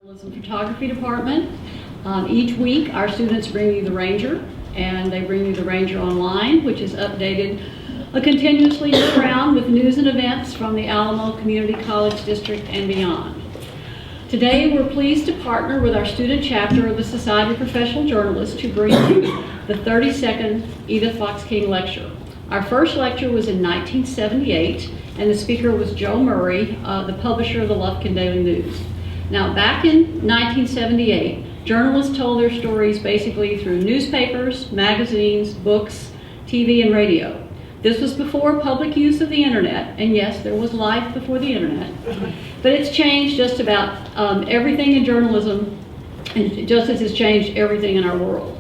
Journalism Photography Department. Each week our students bring you the Ranger, and they bring you the Ranger Online, which is updated continuously year-round with news and events from the Alamo Community College District and beyond. Today we're pleased to partner with our student chapter of the Society of Professional Journalists to bring you the 32nd Edith Fox King Lecture. Our first lecture was in 1978, and the speaker was Joe Murray, the publisher of the Lufkin Daily News. Now, back in 1978, journalists told their stories basically through newspapers, magazines, books, TV, and radio. This was before public use of the internet, and yes, there was life before the internet, but it's changed just about everything in journalism, and just as it's changed everything in our world.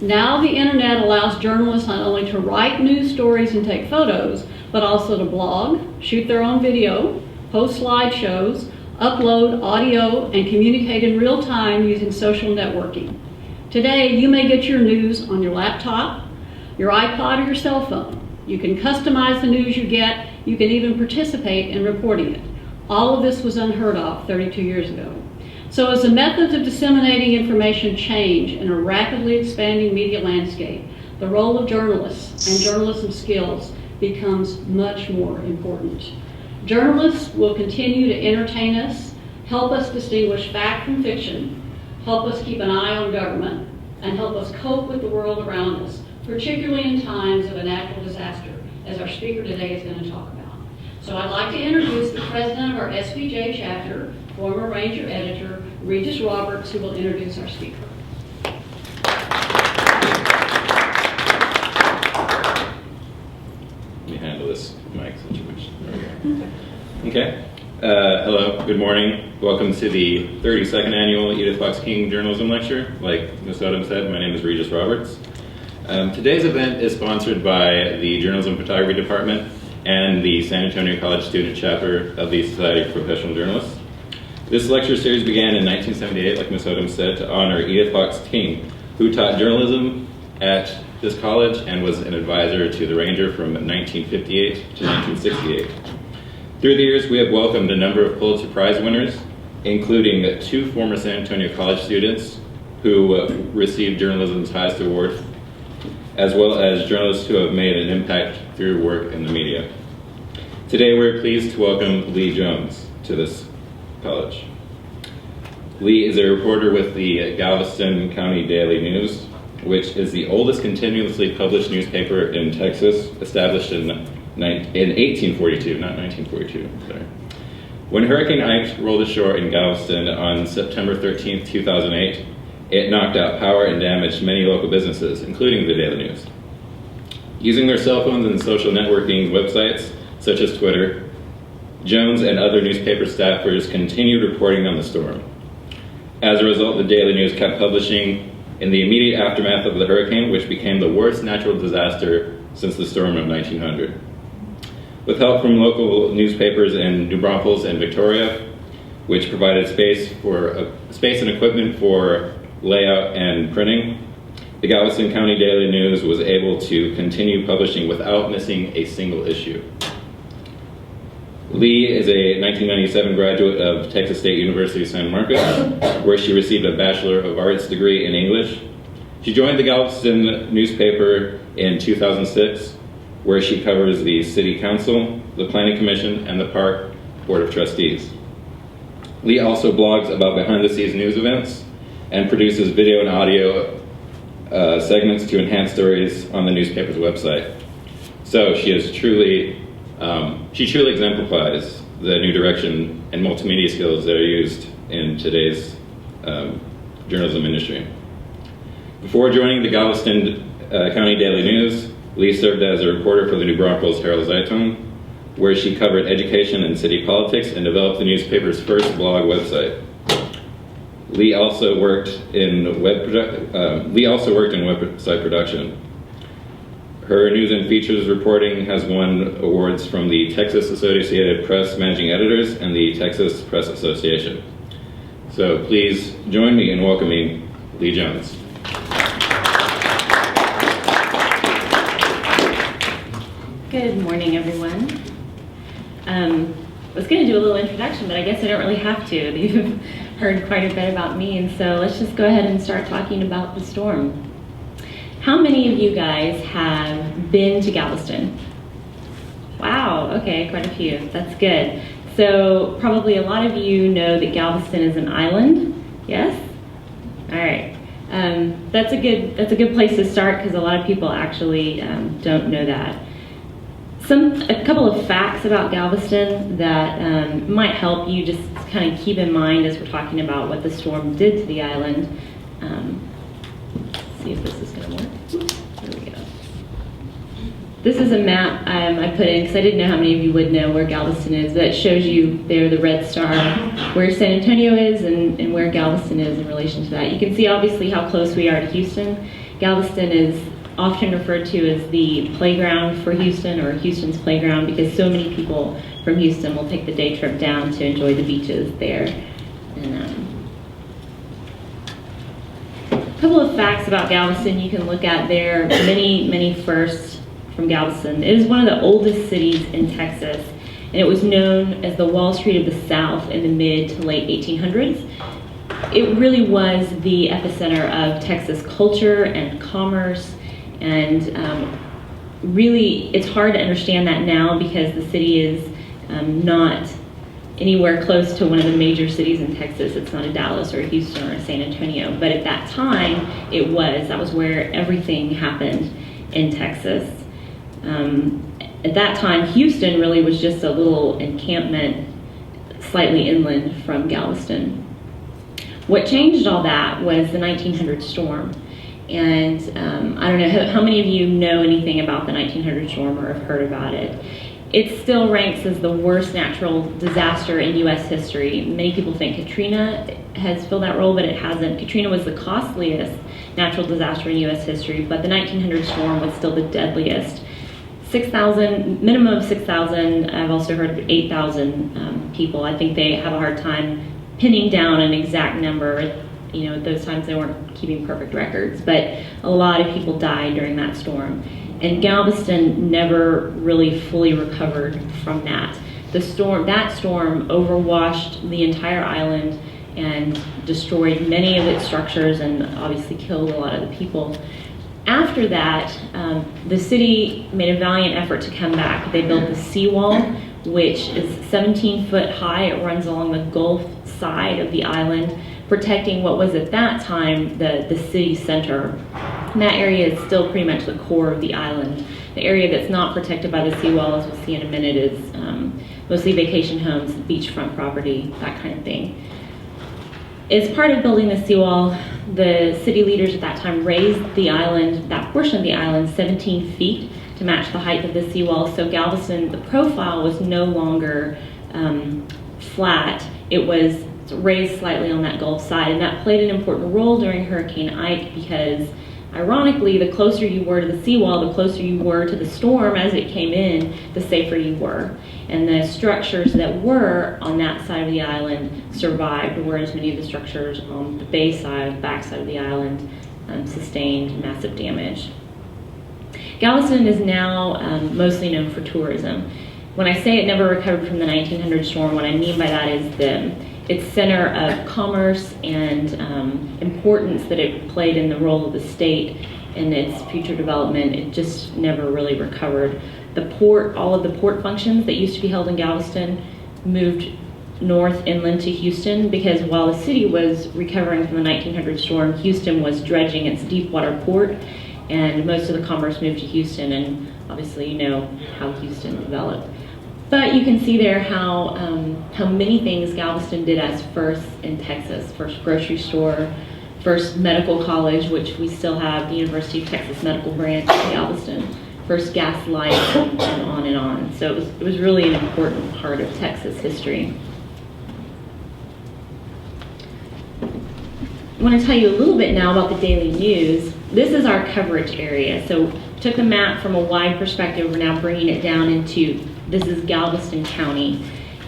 Now the internet allows journalists not only to write news stories and take photos, but also to blog, shoot their own video, post slideshows, upload audio, and communicate in real time using social networking. Today, you may get your news on your laptop, your iPod, or your cell phone. You can customize the news you get. You can even participate in reporting it. All of this was unheard of 32 years ago. So as the methods of disseminating information change in a rapidly expanding media landscape, the role of journalists and journalism skills becomes much more important. Journalists will continue to entertain us, help us distinguish fact from fiction, help us keep an eye on government, and help us cope with the world around us, particularly in times of a natural disaster, as our speaker today is going to talk about. So I'd like to introduce the president of our SVJ chapter, former Ranger editor, Regis Roberts, who will introduce our speaker. Let me handle this mic situation. There we go. Okay. Hello, good morning. Welcome to the 32nd Annual Edith Fox King Journalism Lecture. Like Ms. Odom said, my name is Regis Roberts. Today's event is sponsored by the Journalism Photography Department and the San Antonio College Student Chapter of the Society of Professional Journalists. This lecture series began in 1978, like Ms. Odom said, to honor Edith Fox King, who taught journalism at this college and was an advisor to the Ranger from 1958 to 1968. Through the years, we have welcomed a number of Pulitzer Prize winners, including 2 former San Antonio College students who received journalism's highest award, as well as journalists who have made an impact through work in the media. Today, we're pleased to welcome Leigh Jones to this college. Leigh is a reporter with the Galveston County Daily News, which is the oldest continuously published newspaper in Texas, established in 1842, not 1942, sorry. When Hurricane Ike rolled ashore in Galveston on September 13, 2008, it knocked out power and damaged many local businesses, including the Daily News. Using their cell phones and social networking websites, such as Twitter, Jones and other newspaper staffers continued reporting on the storm. As a result, the Daily News kept publishing in the immediate aftermath of the hurricane, which became the worst natural disaster since the storm of 1900. With help from local newspapers in New Braunfels and Victoria, which provided space and equipment for layout and printing, the Galveston County Daily News was able to continue publishing without missing a single issue. Leigh is a 1997 graduate of Texas State University San Marcos, where she received a Bachelor of Arts degree in English. She joined the Galveston newspaper in 2006, where she covers the City Council, the Planning Commission, and the Park Board of Trustees. Leigh also blogs about behind-the-scenes news events and produces video and audio segments to enhance stories on the newspaper's website. So she truly exemplifies the new direction and multimedia skills that are used in today's journalism industry. Before joining the Galveston County Daily News, Leigh served as a reporter for the New Braunfels Herald-Zeitung, where she covered education and city politics and developed the newspaper's first blog website. Leigh also worked in website production. Her news and features reporting has won awards from the Texas Associated Press Managing Editors and the Texas Press Association. So please join me in welcoming Leigh Jones. Good morning, everyone. I was going to do a little introduction, but I guess I don't really have to. You've heard quite a bit about me, and so let's just go ahead and start talking about the storm. How many of you guys have been to Galveston? Wow, okay, quite a few. That's good. So probably a lot of you know that Galveston is an island. Yes? All right. That's a good place to start because a lot of people actually don't know that. A couple of facts about Galveston that might help you just kind of keep in mind as we're talking about what the storm did to the island. Let's see if this is going to work. There we go. This is a map I put in because I didn't know how many of you would know where Galveston is, but it shows you there the red star where San Antonio is and where Galveston is in relation to that. You can see obviously how close we are to Houston. Galveston is often referred to as the playground for Houston, or Houston's playground, because so many people from Houston will take the day trip down to enjoy the beaches there. And a couple of facts about Galveston you can look at there. Many firsts from Galveston. It is one of the oldest cities in Texas, and it was known as the Wall Street of the South in the mid to late 1800s. It really was the epicenter of Texas culture and commerce. And really, it's hard to understand that now because the city is not anywhere close to one of the major cities in Texas. It's not a Dallas or a Houston or a San Antonio. But at that time, it was. That was where everything happened in Texas. At that time, Houston really was just a little encampment slightly inland from Galveston. What changed all that was the 1900 storm. And I don't know how many of you know anything about the 1900 storm or have heard about it. It still ranks as the worst natural disaster in U.S. history. Many people think Katrina has filled that role, but it hasn't. Katrina was the costliest natural disaster in U.S. history, but the 1900 storm was still the deadliest. 6,000, minimum of 6,000. I've also heard of 8,000 people. I think they have a hard time pinning down an exact number. You know, at those times they weren't keeping perfect records, but a lot of people died during that storm. And Galveston never really fully recovered from that. That storm overwashed the entire island and destroyed many of its structures and obviously killed a lot of the people. After that, the city made a valiant effort to come back. They built the seawall, which is 17 foot high. It runs along the Gulf side of the island, protecting what was at that time the city center. And that area is still pretty much the core of the island. The area that's not protected by the seawall, as we'll see in a minute, is mostly vacation homes, beachfront property, that kind of thing. As part of building the seawall, the city leaders at that time raised the island, that portion of the island, 17 feet to match the height of the seawall. So Galveston, the profile was no longer flat. It was raised slightly on that Gulf side, and that played an important role during Hurricane Ike because, ironically, the closer you were to the seawall, the closer you were to the storm as it came in, the safer you were. And the structures that were on that side of the island survived, whereas many of the structures on the bay side, the back side of the island, sustained massive damage. Galveston is now mostly known for tourism. When I say it never recovered from the 1900 storm, what I mean by that is its center of commerce and importance that it played in the role of the state in its future development, it just never really recovered. The port, all of the port functions that used to be held in Galveston moved north inland to Houston because while the city was recovering from the 1900 storm, Houston was dredging its deep water port, and most of the commerce moved to Houston, and obviously you know how Houston developed. But you can see there how many things Galveston did as first in Texas. First grocery store, first medical college, which we still have, the University of Texas Medical Branch in Galveston, first gas light, and on and on. So it was really an important part of Texas history. I want to tell you a little bit now about the daily news. This is our coverage area. So we took the map from a wide perspective. We're now bringing it down into, this is Galveston County.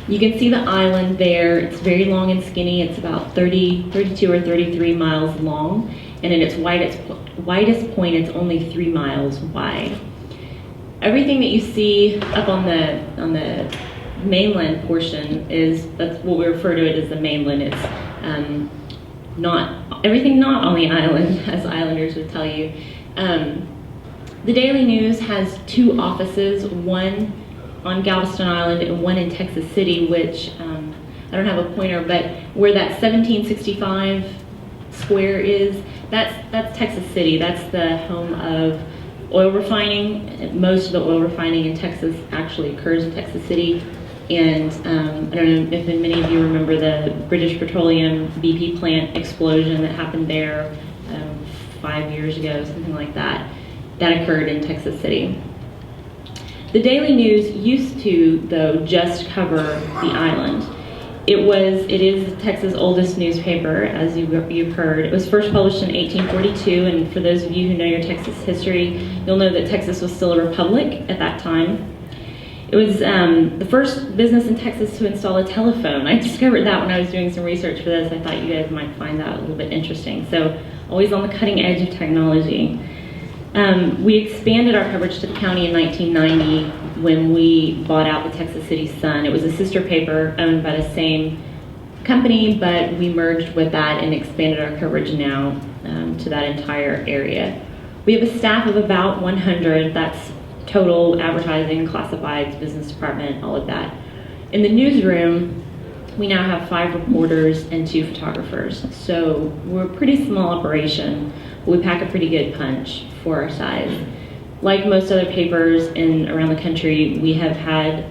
You can see the island there. It's very long and skinny. It's about 32 or 33 miles long. And in its widest point, it's only 3 miles wide. Everything that you see up on the mainland portion that's what we refer to it as the mainland. It's not everything not on the island, as Islanders would tell you. The Daily News has 2 offices, one on Galveston Island and one in Texas City, which I don't have a pointer, but where that 1765 square is, that's Texas City. That's the home of oil refining. Most of the oil refining in Texas actually occurs in Texas City. And I don't know if many of you remember the British Petroleum BP plant explosion that happened there 5 years ago, something like that. That occurred in Texas City. The Daily News used to, though, just cover the island. It is Texas' oldest newspaper, as you've heard. It was first published in 1842, and for those of you who know your Texas history, you'll know that Texas was still a republic at that time. It was the first business in Texas to install a telephone. I discovered that when I was doing some research for this. I thought you guys might find that a little bit interesting. So, always on the cutting edge of technology. We expanded our coverage to the county in 1990 when we bought out the Texas City Sun. It was a sister paper owned by the same company, but we merged with that and expanded our coverage now to that entire area. We have a staff of about 100. That's total advertising, classifieds, business department, all of that. In the newsroom, we now have 5 reporters and 2 photographers. So we're a pretty small operation. We pack a pretty good punch for our size. Like most other papers around the country, we have had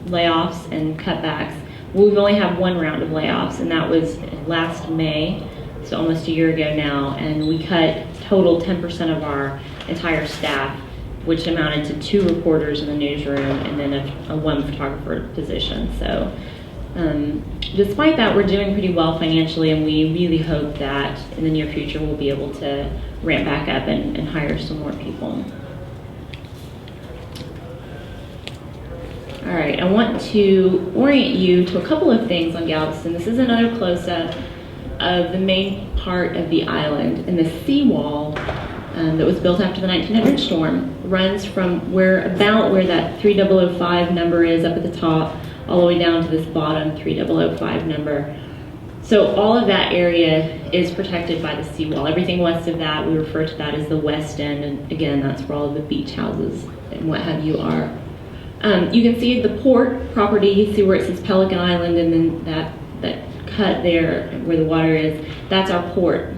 layoffs and cutbacks. We've only had 1 round of layoffs, and that was last May, so almost a year ago now, and we cut total 10% of our entire staff, which amounted to 2 reporters in the newsroom and then a 1 photographer position. So despite that, we're doing pretty well financially, and we really hope that in the near future we'll be able to ramp back up and hire some more people. All right, I want to orient you to a couple of things on Galveston. This is another close-up of the main part of the island, and the seawall that was built after the 1900 storm runs from about where that 3005 number is up at the top, all the way down to this bottom 3005 number. So all of that area is protected by the seawall. Everything west of that, we refer to that as the west end, and again, that's where all of the beach houses and what have you are. You can see the port property, you see where it says Pelican Island, and then that cut there where the water is, that's our port.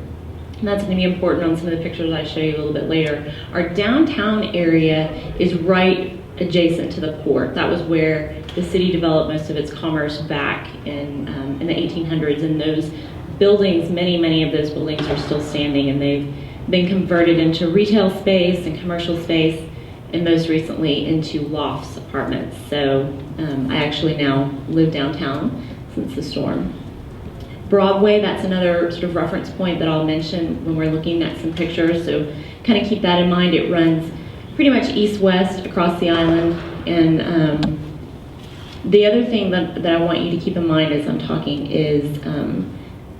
And that's going to be important on some of the pictures I show you a little bit later. Our downtown area is right adjacent to the port. That was where the city developed most of its commerce back in the 1800s, and those buildings, many of those buildings are still standing, and they've been converted into retail space and commercial space, and most recently into lofts apartments. So I actually now live downtown since the storm. Broadway, that's another sort of reference point that I'll mention when we're looking at some pictures, so kind of keep that in mind. It runs pretty much east-west across the island, and the other thing that I want you to keep in mind as I'm talking is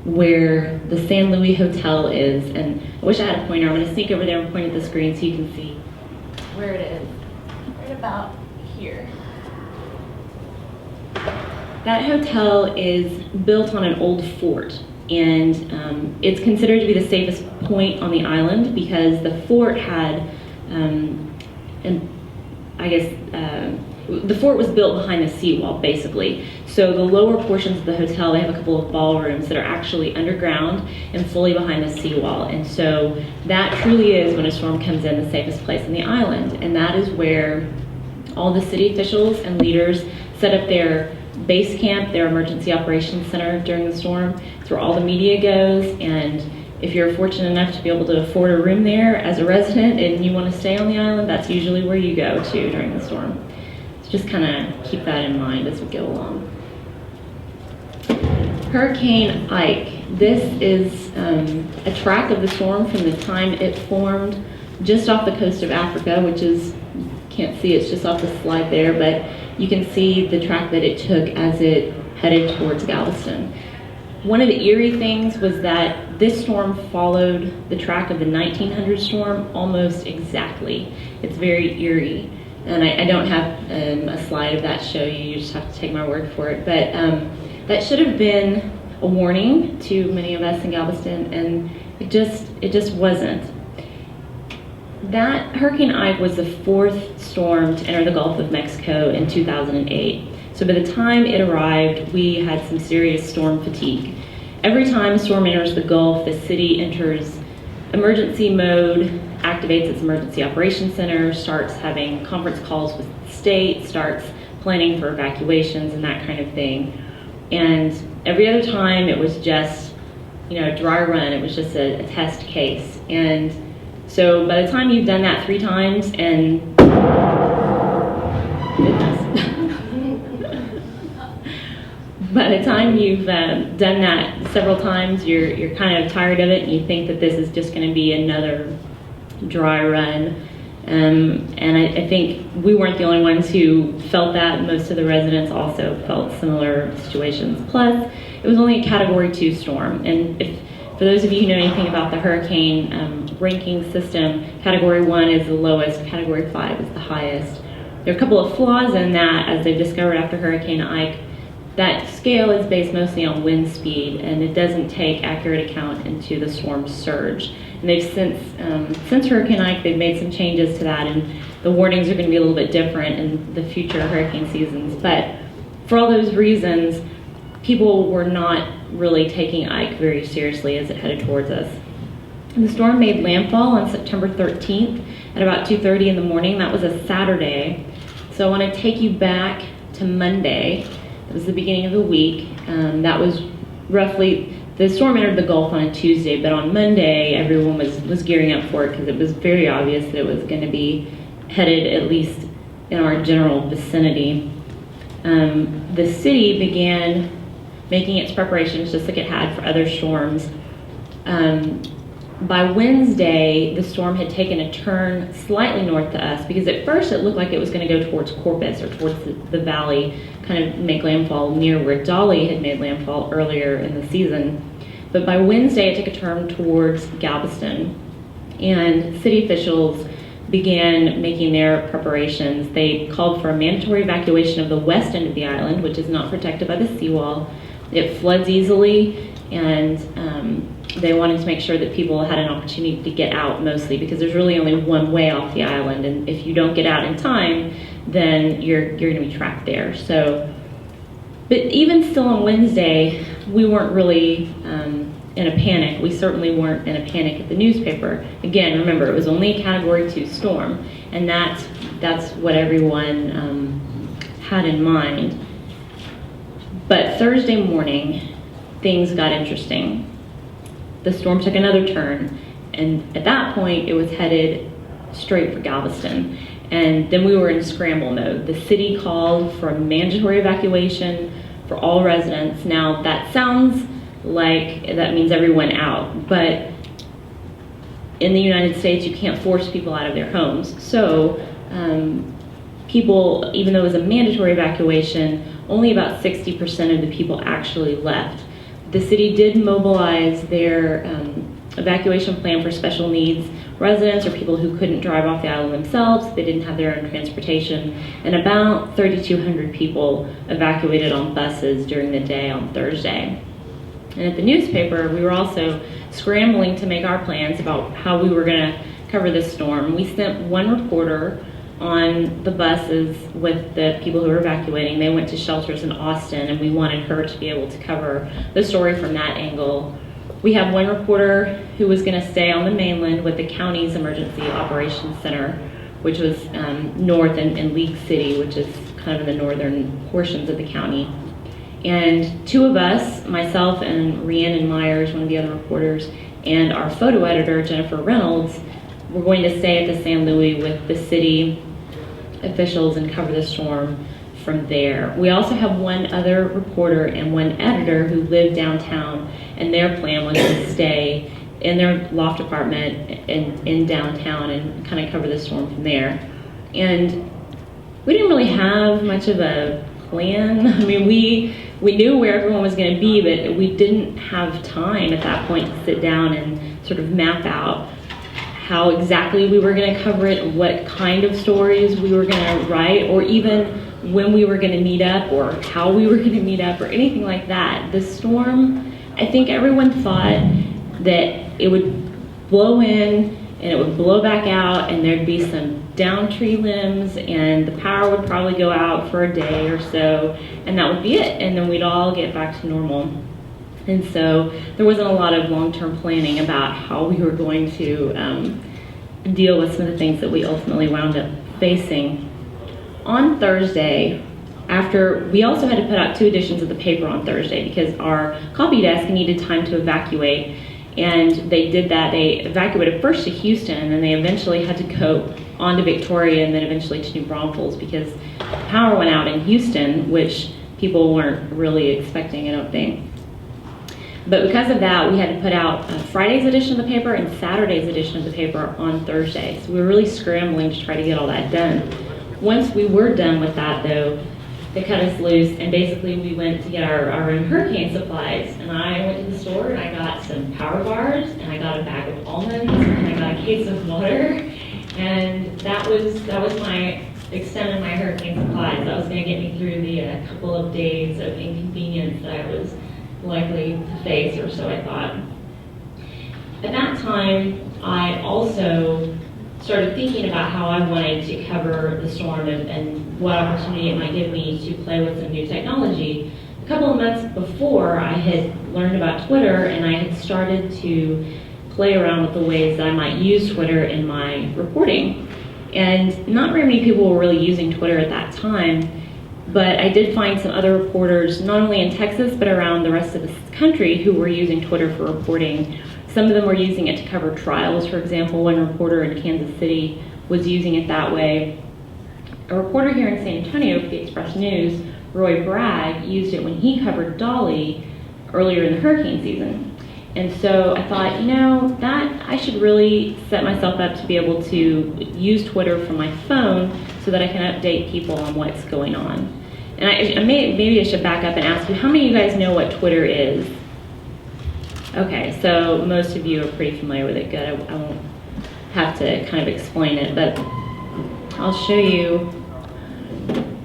where the San Luis Hotel is, and I wish I had a pointer. I'm going to sneak over there and point at the screen so you can see where it is, right about here. That hotel is built on an old fort, and it's considered to be the safest point on the island because the fort had, the fort was built behind the seawall, basically. So the lower portions of the hotel, they have a couple of ballrooms that are actually underground and fully behind the seawall. And so that truly is, when a storm comes in, the safest place on the island. And that is where all the city officials and leaders set up their base camp, their emergency operations center during the storm. It's where all the media goes, and if you're fortunate enough to be able to afford a room there as a resident and you want to stay on the island, that's usually where you go to during the storm. So just kind of keep that in mind as we go along. Hurricane Ike. This is a track of the storm from the time it formed just off the coast of Africa, which is, can't see, it's just off the slide there, but you can see the track that it took as it headed towards Galveston. One of the eerie things was that this storm followed the track of the 1900 storm almost exactly. It's very eerie. And I don't have a slide of that to show you, you just have to take my word for it. But that should have been a warning to many of us in Galveston, and it just wasn't. That Hurricane Ike was the fourth storm to enter the Gulf of Mexico in 2008. So by the time it arrived, we had some serious storm fatigue. Every time a storm enters the Gulf, the city enters emergency mode, activates its emergency operations center, starts having conference calls with the state, starts planning for evacuations and that kind of thing. And every other time it was just, a dry run. It was just a test case. And so by the time you've done that 3 times and by the time you've done that several times, you're kind of tired of it, and you think that this is just going to be another dry run. And I think we weren't the only ones who felt that. Most of the residents also felt similar situations. Plus, it was only a Category 2 storm. And for those of you who know anything about the hurricane ranking system, Category 1 is the lowest, Category 5 is the highest. There are a couple of flaws in that, as they've discovered after Hurricane Ike. That scale is based mostly on wind speed, and it doesn't take accurate account into the storm's surge. And they've since Hurricane Ike, they've made some changes to that, and the warnings are going to be a little bit different in the future hurricane seasons. But for all those reasons, people were not really taking Ike very seriously as it headed towards us. And the storm made landfall on September 13th at about 2:30 in the morning. That was a Saturday. So I want to take you back to Monday. It was the beginning of the week. That was roughly, the storm entered the Gulf on a Tuesday, but on Monday, everyone was gearing up for it because it was very obvious that it was going to be headed at least in our general vicinity. The city began making its preparations just like it had for other storms. By Wednesday, the storm had taken a turn slightly north to us, because at first it looked like it was going to go towards Corpus or towards the valley, kind of make landfall near where Dolly had made landfall earlier in the season. But by Wednesday, it took a turn towards Galveston, and city officials began making their preparations. They called for a mandatory evacuation of the west end of the island, which is not protected by the seawall. It floods easily, and they wanted to make sure that people had an opportunity to get out, mostly because there's really only one way off the island, and if you don't get out in time, then you're going to be trapped there. So, but even still on Wednesday, we weren't really in a panic. We certainly weren't in a panic at the newspaper. Again, remember, it was only a Category 2 storm, and that's what everyone had in mind. But Thursday morning, things got interesting. The storm took another turn, and at that point, it was headed straight for Galveston. And then we were in scramble mode. The city called for a mandatory evacuation for all residents. Now, that sounds like that means everyone out, but in the United States, you can't force people out of their homes. So people, even though it was a mandatory evacuation, only about 60% of the people actually left. The city did mobilize their evacuation plan for special needs residents or people who couldn't drive off the island themselves. They didn't have their own transportation. And about 3,200 people evacuated on buses during the day on Thursday. And at the newspaper, we were also scrambling to make our plans about how we were going to cover this storm. We sent one reporter on the buses with the people who were evacuating. They went to shelters in Austin, and we wanted her to be able to cover the story from that angle. We have one reporter who was going to stay on the mainland with the county's Emergency Operations Center, which was north in Leigh City, which is kind of in the northern portions of the county. And 2 of us, myself and Rhiannon Myers, one of the other reporters, and our photo editor, Jennifer Reynolds, were going to stay at the San Luis with the city officials and cover the storm from there. We also have one other reporter and one editor who live downtown, and their plan was to stay in their loft apartment in downtown and kind of cover the storm from there. And we didn't really have much of a plan. I mean, we knew where everyone was going to be, but we didn't have time at that point to sit down and sort of map out how exactly we were going to cover it, what kind of stories we were going to write, or even when we were going to meet up, or how we were going to meet up, or anything like that. The storm I think everyone thought that it would blow in and it would blow back out and there'd be some down tree limbs and the power would probably go out for a day or so and that would be it, and then we'd all get back to normal. And so there wasn't a lot of long-term planning about how we were going to deal with some of the things that we ultimately wound up facing. On Thursday, after we also had to put out 2 editions of the paper on Thursday because our copy desk needed time to evacuate, and they did that. They evacuated first to Houston, and then they eventually had to go on to Victoria and then eventually to New Braunfels because power went out in Houston, which people weren't really expecting, I don't think. But because of that, we had to put out Friday's edition of the paper and Saturday's edition of the paper on Thursday. So we were really scrambling to try to get all that done. Once we were done with that, though, they cut us loose, and basically we went to get our own hurricane supplies. And I went to the store and I got some power bars, and I got a bag of almonds, and I got a case of water. And that was my extent of my hurricane supplies. That was going to get me through the couple of days of inconvenience that I was likely to face, or so I thought. At that time, I also started thinking about how I wanted to cover the storm and what opportunity it might give me to play with some new technology. A couple of months before, I had learned about Twitter, and I had started to play around with the ways that I might use Twitter in my reporting. And not very many people were really using Twitter at that time, but I did find some other reporters, not only in Texas, but around the rest of the country, who were using Twitter for reporting. Some of them were using it to cover trials, for example. One reporter in Kansas City was using it that way. A reporter here in San Antonio for the Express News, Roy Bragg, used it when he covered Dolly earlier in the hurricane season. And so I thought, that I should really set myself up to be able to use Twitter from my phone so that I can update people on what's going on. And maybe I should back up and ask you, how many of you guys know what Twitter is? Okay, so most of you are pretty familiar with it. Good, I won't have to kind of explain it, but I'll show you.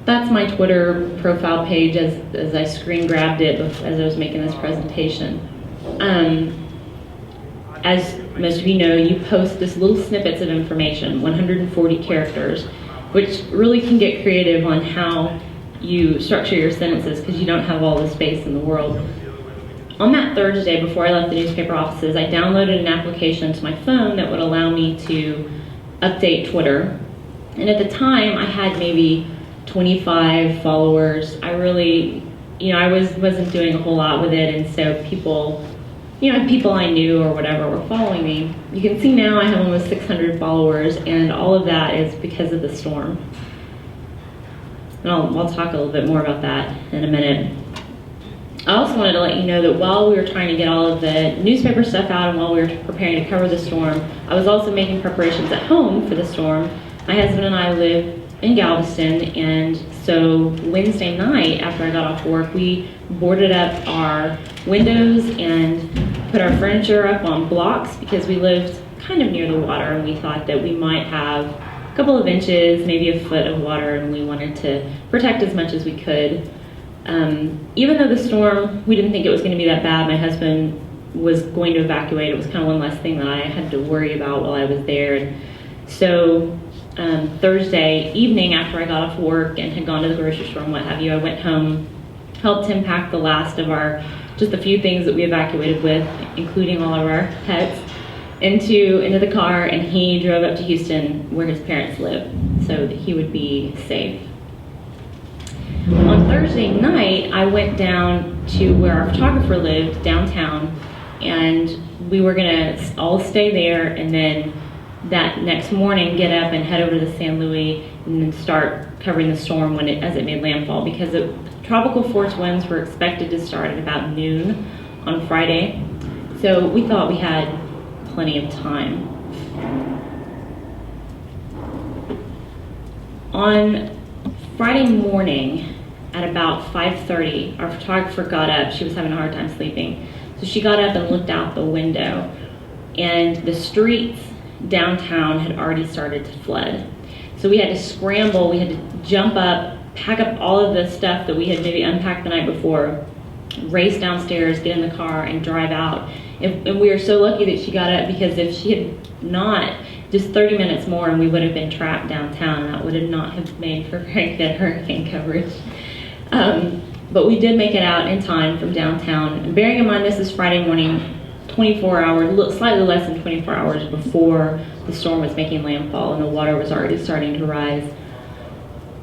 That's my Twitter profile page as I screen grabbed it as I was making this presentation. As most of you know, you post this little snippets of information, 140 characters, which really can get creative on how you structure your sentences because you don't have all the space in the world. On that Thursday, before I left the newspaper offices, I downloaded an application to my phone that would allow me to update Twitter. And at the time, I had maybe 25 followers. I really, I wasn't doing a whole lot with it, and so people I knew or whatever were following me. You can see now I have almost 600 followers, and all of that is because of the storm. And I'll talk a little bit more about that in a minute. I also wanted to let you know that while we were trying to get all of the newspaper stuff out and while we were preparing to cover the storm, I was also making preparations at home for the storm. My husband and I live in Galveston, and so Wednesday night after I got off work, we boarded up our windows and put our furniture up on blocks because we lived kind of near the water, and we thought that we might have a couple of inches, maybe a foot of water, and we wanted to protect as much as we could. Even though the storm, we didn't think it was going to be that bad. My husband was going to evacuate. It was kind of one less thing that I had to worry about while I was there. And so Thursday evening after I got off work and had gone to the grocery store and what have you, I went home, helped him pack the last of just a few things that we evacuated with, including all of our pets, into the car, and he drove up to Houston where his parents live so that he would be safe. On Thursday night, I went down to where our photographer lived downtown, and we were gonna all stay there, and then that next morning get up and head over to the San Luis and then start covering the storm as it made landfall, because the tropical force winds were expected to start at about noon on Friday. So we thought we had plenty of time. On Friday morning at about 5:30, our photographer got up. She was having a hard time sleeping. So she got up and looked out the window, and the streets downtown had already started to flood. So we had to scramble, we had to jump up, pack up all of the stuff that we had maybe unpacked the night before, race downstairs, get in the car, and drive out. And we are so lucky that she got up, because if she had not, just 30 minutes more and we would have been trapped downtown. That would have not have made for very good hurricane coverage. But we did make it out in time from downtown. And bearing in mind this is Friday morning, 24 hours, slightly less than 24 hours before the storm was making landfall and the water was already starting to rise.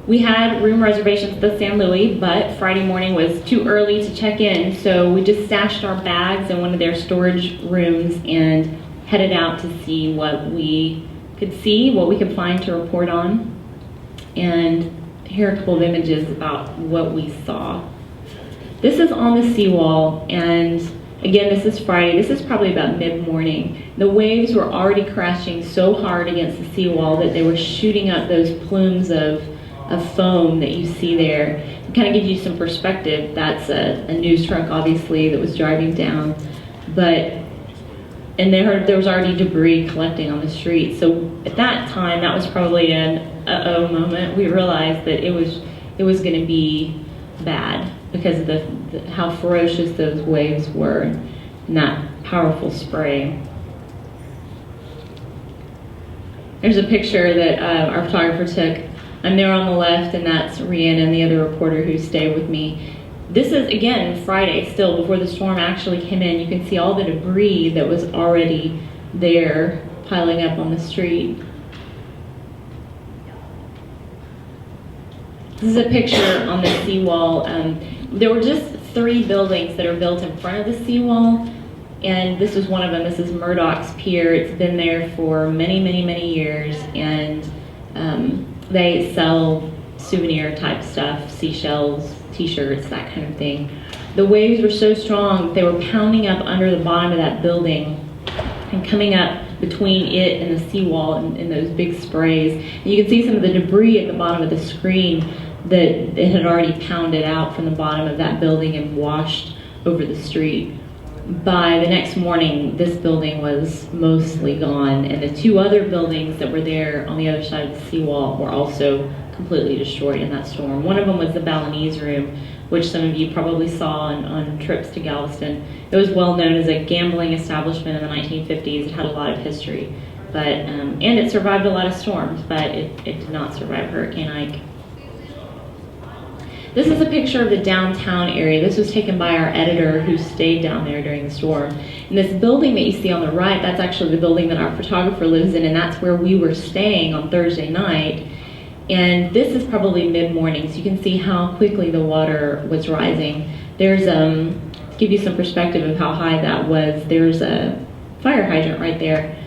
We had room reservations at the San Luis, but Friday morning was too early to check in, so we just stashed our bags in one of their storage rooms and headed out to see what we could see, what we could find to report on. And here are a couple of images about what we saw. This is on the seawall, and again, this is Friday. This is probably about mid-morning. The waves were already crashing so hard against the seawall that they were shooting up those plumes of foam that you see there. To kind of give you some perspective, that's a news truck, obviously, that was driving down. And there was already debris collecting on the street. So at that time, that was probably an uh-oh moment. We realized that it was going to be bad because of how ferocious those waves were and that powerful spray. There's a picture that our photographer took. I'm there on the left, and that's Rhiannon, the other reporter who stayed with me. This is, again, Friday still, before the storm actually came in. You can see all the debris that was already there piling up on the street. This is a picture on the seawall. There were just 3 buildings that are built in front of the seawall, and this is one of them. This is Murdoch's Pier. It's been there for many, many, many years, and they sell souvenir type stuff, seashells, t-shirts, that kind of thing. The waves were so strong, they were pounding up under the bottom of that building and coming up between it and the seawall in those big sprays. And you can see some of the debris at the bottom of the screen that it had already pounded out from the bottom of that building and washed over the street. By the next morning, this building was mostly gone, and the 2 other buildings that were there on the other side of the seawall were also completely destroyed in that storm. One of them was the Balinese Room, which some of you probably saw on trips to Galveston. It was well known as a gambling establishment in the 1950s. It had a lot of history, but and it survived a lot of storms, but it did not survive Hurricane Ike. This is a picture of the downtown area. This was taken by our editor who stayed down there during the storm. And this building that you see on the right, that's actually the building that our photographer lives in, and that's where we were staying on Thursday night. And this is probably mid-morning, so you can see how quickly the water was rising. There's, to give you some perspective of how high that was, there's a fire hydrant right there.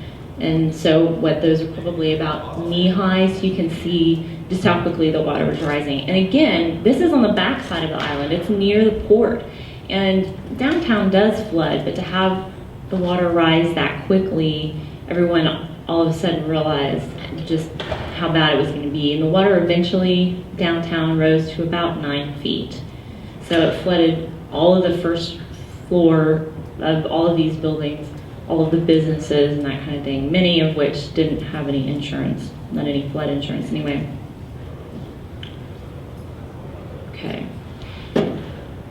And so those are probably about knee-high, so you can see just how quickly the water was rising. And again, this is on the back side of the island. It's near the port. And downtown does flood, but to have the water rise that quickly, everyone all of a sudden realized just how bad it was going to be. And the water eventually downtown rose to about 9 feet. So it flooded all of the first floor of all of these buildings, all of the businesses and that kind of thing, many of which didn't have any insurance, not any flood insurance anyway. Okay.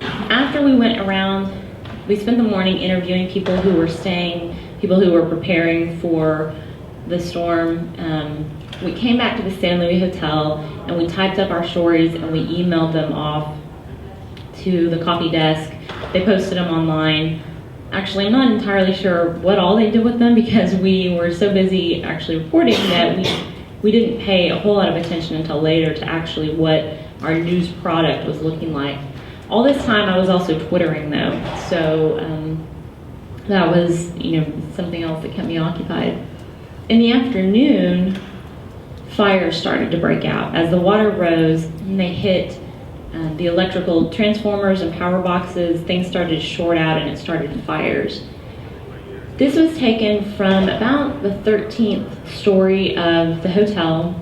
After we went around, we spent the morning interviewing people who were staying, people who were preparing for the storm. We came back to the San Luis Hotel and we typed up our stories and we emailed them off to the copy desk. They posted them online. Actually, I'm not entirely sure what all they did with them because we were so busy actually reporting that we didn't pay a whole lot of attention until later to actually what our news product was looking like. All this time I was also Twittering though, so that was something else that kept me occupied. In the afternoon, fires started to break out. As the water rose and they hit the electrical transformers and power boxes, things started to short out and it started fires. This was taken from about the 13th story of the hotel,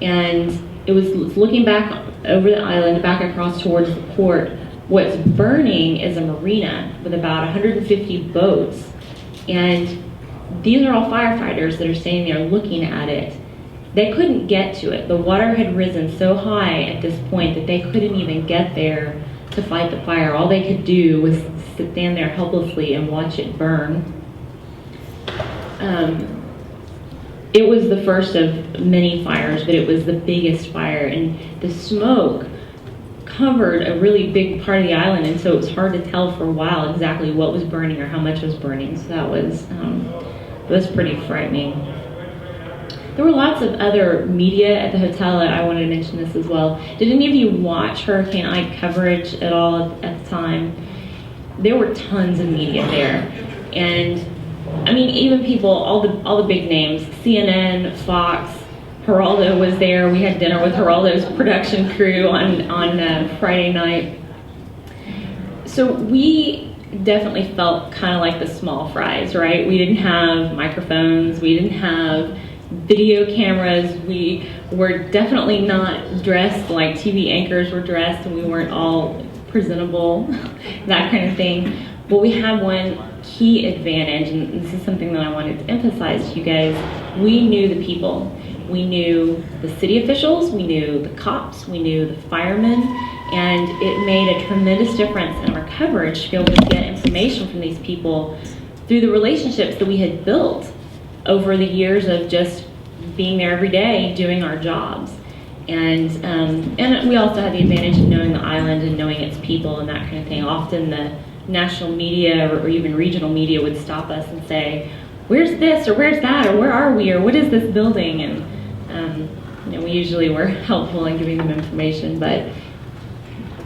and it was looking back over the island, back across towards the port. What's burning is a marina with about 150 boats, and these are all firefighters that are standing there looking at it. They couldn't get to it. The water had risen so high at this point that they couldn't even get there to fight the fire. All they could do was stand there helplessly and watch it burn. It was the first of many fires, but it was the biggest fire, and the smoke covered a really big part of the island, and so it was hard to tell for a while exactly what was burning or how much was burning. So that was pretty frightening. There were lots of other media at the hotel. I wanted to mention this as well. Did any of you watch Hurricane Ike coverage at all at the time? There were tons of media there, and I mean, even people, all the big names, CNN, Fox, Geraldo was there. We had dinner with Geraldo's production crew on Friday night. So we definitely felt kind of like the small fries, right? We didn't have microphones. We didn't have video cameras. We were definitely not dressed like TV anchors were dressed, and we weren't all presentable, that kind of thing. But we had one key advantage, and this is something that I wanted to emphasize to you guys. We knew the people. We knew the city officials, we knew the cops, we knew the firemen, and it made a tremendous difference in our coverage to be able to get information from these people through the relationships that we had built over the years of just being there every day doing our jobs. And we also had the advantage of knowing the island and knowing its people and that kind of thing. Often the national media or even regional media would stop us and say, where's this or where's that or where are we or what is this building? And we usually were helpful in giving them information, but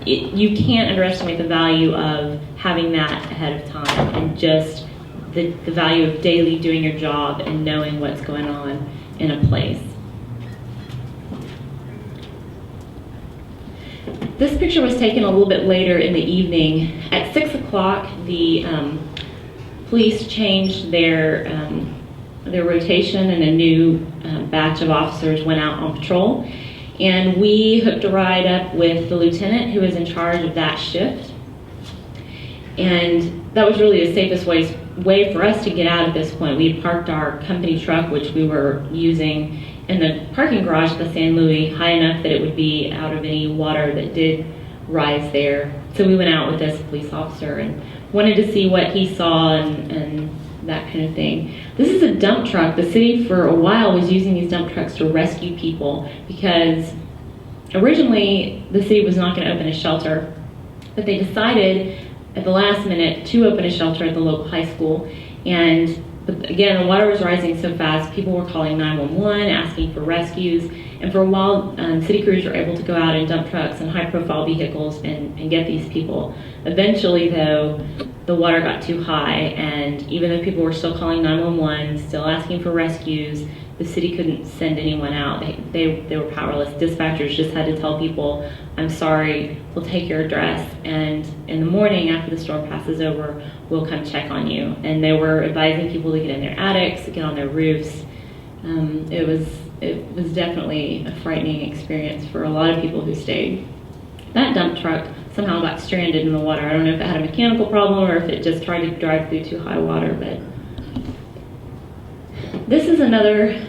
you can't underestimate the value of having that ahead of time and just the value of daily doing your job and knowing what's going on in a place. This picture was taken a little bit later in the evening. At 6 o'clock, the police changed their rotation, and a new batch of officers went out on patrol. And we hooked a ride up with the lieutenant who was in charge of that shift. And that was really the safest way for us to get out at this point. We had parked our company truck, which we were using, in the parking garage at the San Luis, high enough that it would be out of any water that did rise there. So we went out with this police officer and wanted to see what he saw and that kind of thing. This is a dump truck. The city for a while was using these dump trucks to rescue people because originally the city was not going to open a shelter, but they decided at the last minute to open a shelter at the local high school. But again, the water was rising so fast, people were calling 911, asking for rescues, and for a while, city crews were able to go out in dump trucks and high-profile vehicles and get these people. Eventually, though, the water got too high, and even though people were still calling 911, still asking for rescues, the city couldn't send anyone out. They were powerless. Dispatchers just had to tell people, I'm sorry, we'll take your address, and in the morning after the storm passes over, we'll come check on you. And they were advising people to get in their attics, to get on their roofs. It was definitely a frightening experience for a lot of people who stayed. That dump truck somehow got stranded in the water. I don't know if it had a mechanical problem or if it just tried to drive through too high water, but this is another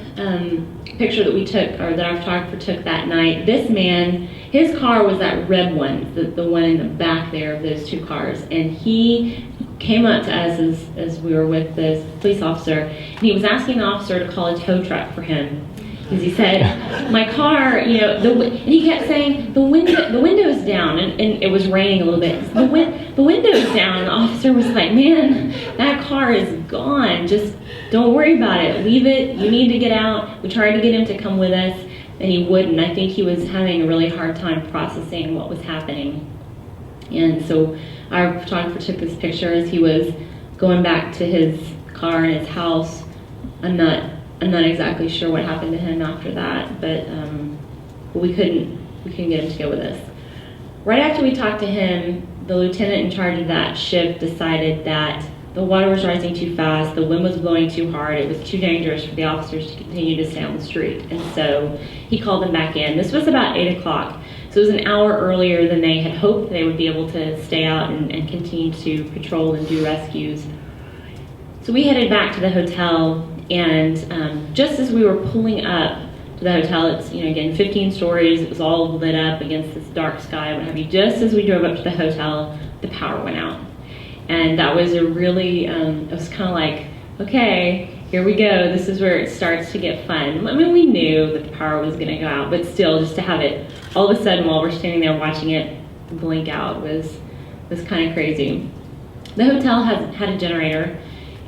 picture that we took, or that our photographer took that night. This man, his car was that red one, the one in the back there of those two cars, and he came up to us as we were with this police officer, and he was asking the officer to call a tow truck for him. Because he said, my car, and he kept saying, the window's down, and it was raining a little bit. The window's down, and the officer was like, man, that car is gone. Just don't worry about it. Leave it. You need to get out. We tried to get him to come with us, and he wouldn't. I think he was having a really hard time processing what was happening. And so our photographer took this picture as he was going back to his car and his house. I'm not exactly sure what happened to him after that, but we couldn't get him to go with us. Right after we talked to him, the lieutenant in charge of that shift decided that the water was rising too fast, the wind was blowing too hard, it was too dangerous for the officers to continue to stay on the street, and so he called them back in. This was about 8 o'clock, so it was an hour earlier than they had hoped they would be able to stay out and continue to patrol and do rescues. So we headed back to the hotel, and just as we were pulling up to the hotel. It's, again, 15 stories. It was all lit up against this dark sky, what have you. Just as we drove up to the hotel, the power went out. And that was a really, it was kind of like, okay, here we go. This is where it starts to get fun. I mean, we knew that the power was going to go out, but still, just to have it all of a sudden while we're standing there watching it blink out was kind of crazy. The hotel had a generator,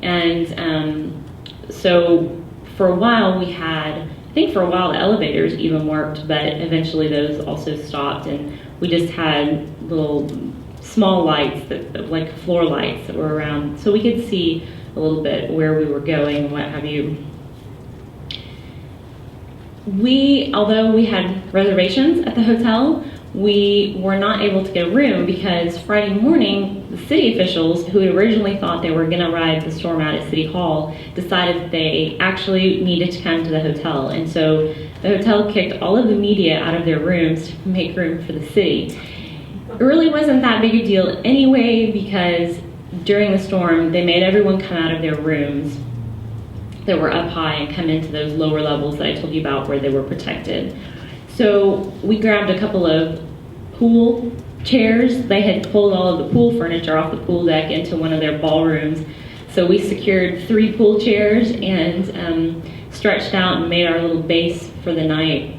and so for a while I think for a while the elevators even worked, but eventually those also stopped, and we just had little small lights, like floor lights that were around, so we could see a little bit where we were going and what have you. Although we had reservations at the hotel, we were not able to get a room because Friday morning, the city officials who had originally thought they were going to ride the storm out at City Hall decided that they actually needed to come to the hotel. And so the hotel kicked all of the media out of their rooms to make room for the city. It really wasn't that big a deal anyway, because during the storm, they made everyone come out of their rooms that were up high and come into those lower levels that I told you about where they were protected. So we grabbed a couple of pool chairs. They had pulled all of the pool furniture off the pool deck into one of their ballrooms. So we secured 3 pool chairs and stretched out and made our little base for the night.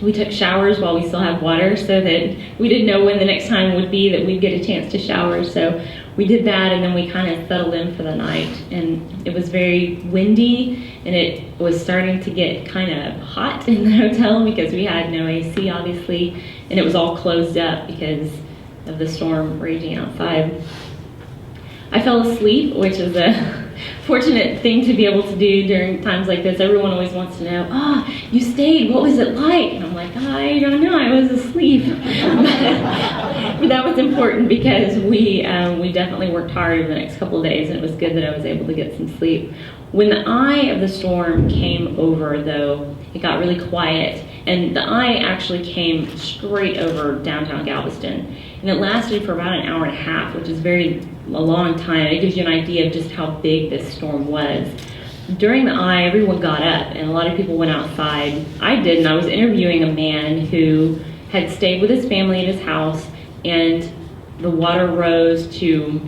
We took showers while we still had water so that we didn't know when the next time would be that we'd get a chance to shower. So we did that, and then we kind of settled in for the night. And it was very windy, and it was starting to get kind of hot in the hotel because we had no AC, obviously, and it was all closed up because of the storm raging outside. I fell asleep, which is a fortunate thing to be able to do during times like this. Everyone always wants to know, you stayed, what was it like? And I'm like, I don't know, I was asleep. But that was important because we definitely worked hard over the next couple of days, and it was good that I was able to get some sleep. When the eye of the storm came over, though, it got really quiet, and the eye actually came straight over downtown Galveston, and it lasted for about an hour and a half, which is a long time. It gives you an idea of just how big this storm was. During the eye, everyone got up, and a lot of people went outside. I didn't. I was interviewing a man who had stayed with his family at his house, and the water rose to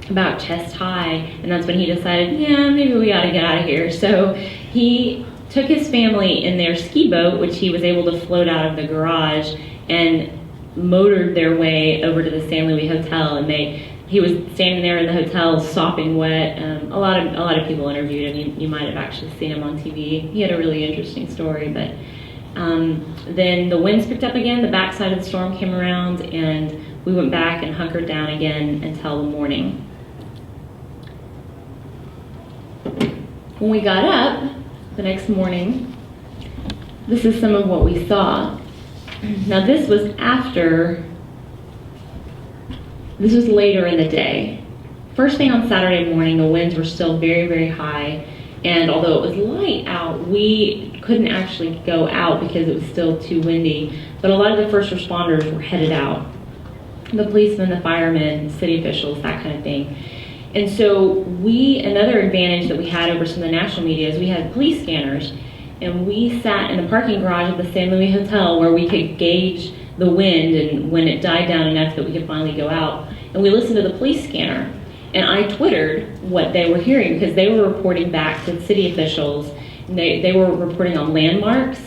about chest high, and that's when he decided, maybe we ought to get out of here. So he took his family in their ski boat, which he was able to float out of the garage, and motored their way over to the San Luis Hotel, and he was standing there in the hotel sopping wet. A lot of people interviewed him. You might have actually seen him on TV. He had a really interesting story, but then the winds picked up again, the backside of the storm came around, and we went back and hunkered down again until the morning. When we got up the next morning, this is some of what we saw. Now this was later in the day. First thing on Saturday morning, the winds were still very, very high, and although it was light out, we couldn't actually go out because it was still too windy, but a lot of the first responders were headed out. The policemen, the firemen, city officials, that kind of thing. And so another advantage that we had over some of the national media is we had police scanners, and we sat in the parking garage of the San Luis Hotel where we could gauge the wind and when it died down enough that we could finally go out. And we listened to the police scanner, and I Twittered what they were hearing because they were reporting back to city officials. And they were reporting on landmarks,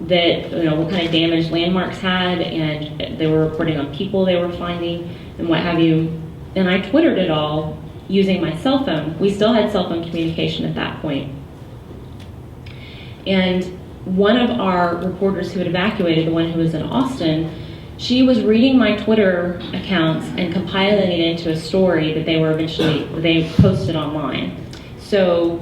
that what kind of damage landmarks had, and they were reporting on people they were finding and what have you. And I Twittered it all using my cell phone. We still had cell phone communication at that point. And one of our reporters who had evacuated, the one who was in Austin, she was reading my Twitter accounts and compiling it into a story that they posted online. So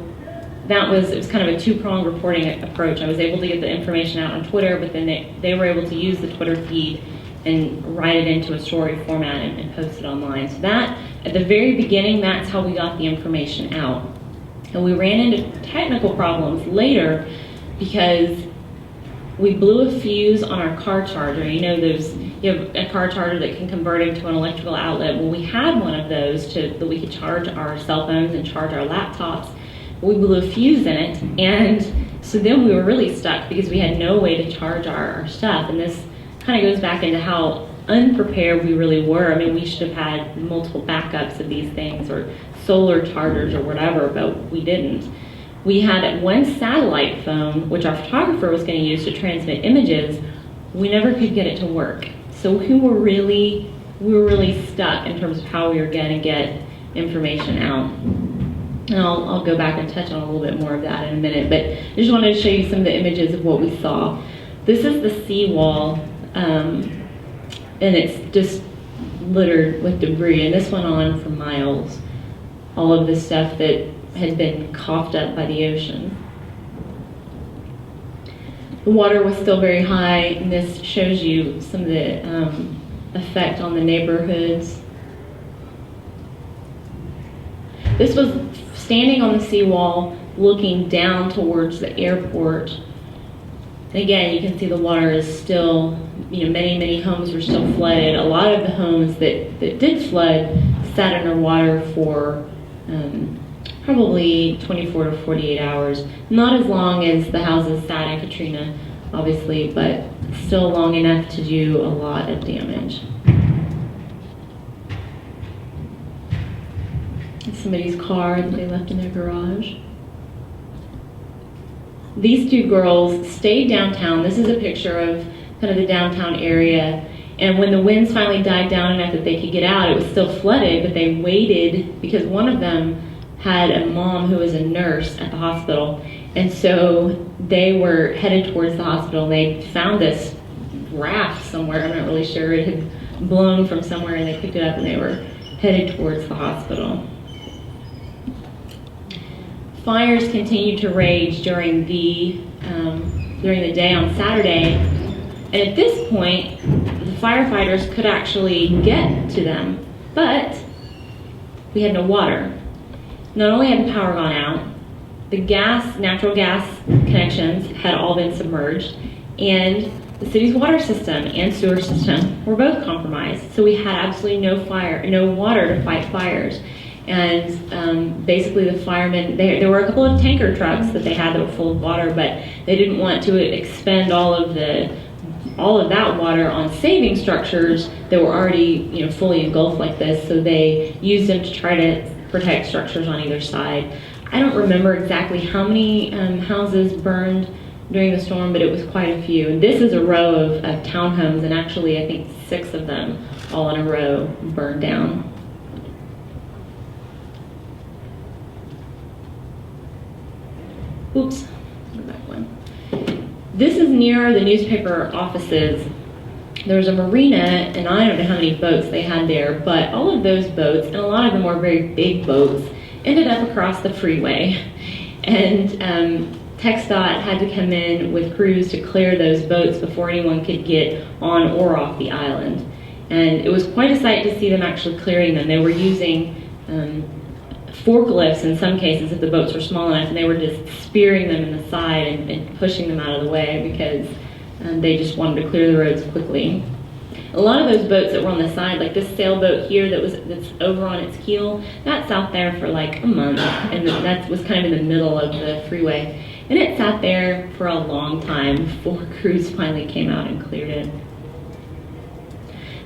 it was kind of a two-pronged reporting approach. I was able to get the information out on Twitter, but then they were able to use the Twitter feed and write it into a story format and post it online. So that, at the very beginning, that's how we got the information out. And we ran into technical problems later because we blew a fuse on our car charger. You have a car charger that can convert into an electrical outlet. Well, we had one of those that we could charge our cell phones and charge our laptops. We blew a fuse in it, and So then we were really stuck because we had no way to charge our stuff. And this kind of goes back into how unprepared we really were. I mean, we should have had multiple backups of these things or solar chargers or whatever, but we didn't. We had one satellite phone, which our photographer was going to use to transmit images. We never could get it to work. So we were really stuck in terms of how we were going to get information out. And I'll go back and touch on a little bit more of that in a minute, but I just wanted to show you some of the images of what we saw. This is the seawall, and it's just littered with debris, and this went on for miles. All of this stuff that had been coughed up by the ocean. The water was still very high, and this shows you some of the effect on the neighborhoods. This was standing on the seawall, looking down towards the airport. And again, you can see the water is still, many homes were still flooded. A lot of the homes that did flood sat underwater for probably 24 to 48 hours. Not as long as the houses sat in Katrina, obviously, but still long enough to do a lot of damage. Somebody's car that they left in their garage. These two girls stayed downtown. This is a picture of kind of the downtown area. And when the winds finally died down enough that they could get out, it was still flooded, but they waited because one of them had a mom who was a nurse at the hospital. And so they were headed towards the hospital, and they found this raft somewhere. I'm not really sure. It had blown from somewhere, and they picked it up, and they were headed towards the hospital. Fires continued to rage during the day on Saturday, and at this point, the firefighters could actually get to them, but we had no water. Not only had the power gone out, the natural gas connections had all been submerged, and the city's water system and sewer system were both compromised. So we had absolutely no water to fight fires. And basically the firemen, there were a couple of tanker trucks that they had that were full of water, but they didn't want to expend all of that water on saving structures that were already fully engulfed like this, so they used them to try to protect structures on either side. I don't remember exactly how many houses burned during the storm, but it was quite a few. And this is a row of townhomes, and actually I think 6 of them all in a row burned down. Oops, go back one. This is near the newspaper offices. There's a marina, and I don't know how many boats they had there, but all of those boats, and a lot of them were very big boats, ended up across the freeway. And TxDOT had to come in with crews to clear those boats before anyone could get on or off the island. And it was quite a sight to see them actually clearing them. They were using forklifts in some cases if the boats were small enough, and they were just spearing them in the side and pushing them out of the way because they just wanted to clear the roads quickly. A lot of those boats that were on the side, like this sailboat here that's over on its keel, that's out there for like a month, and that was kind of in the middle of the freeway. And it sat there for a long time before crews finally came out and cleared it.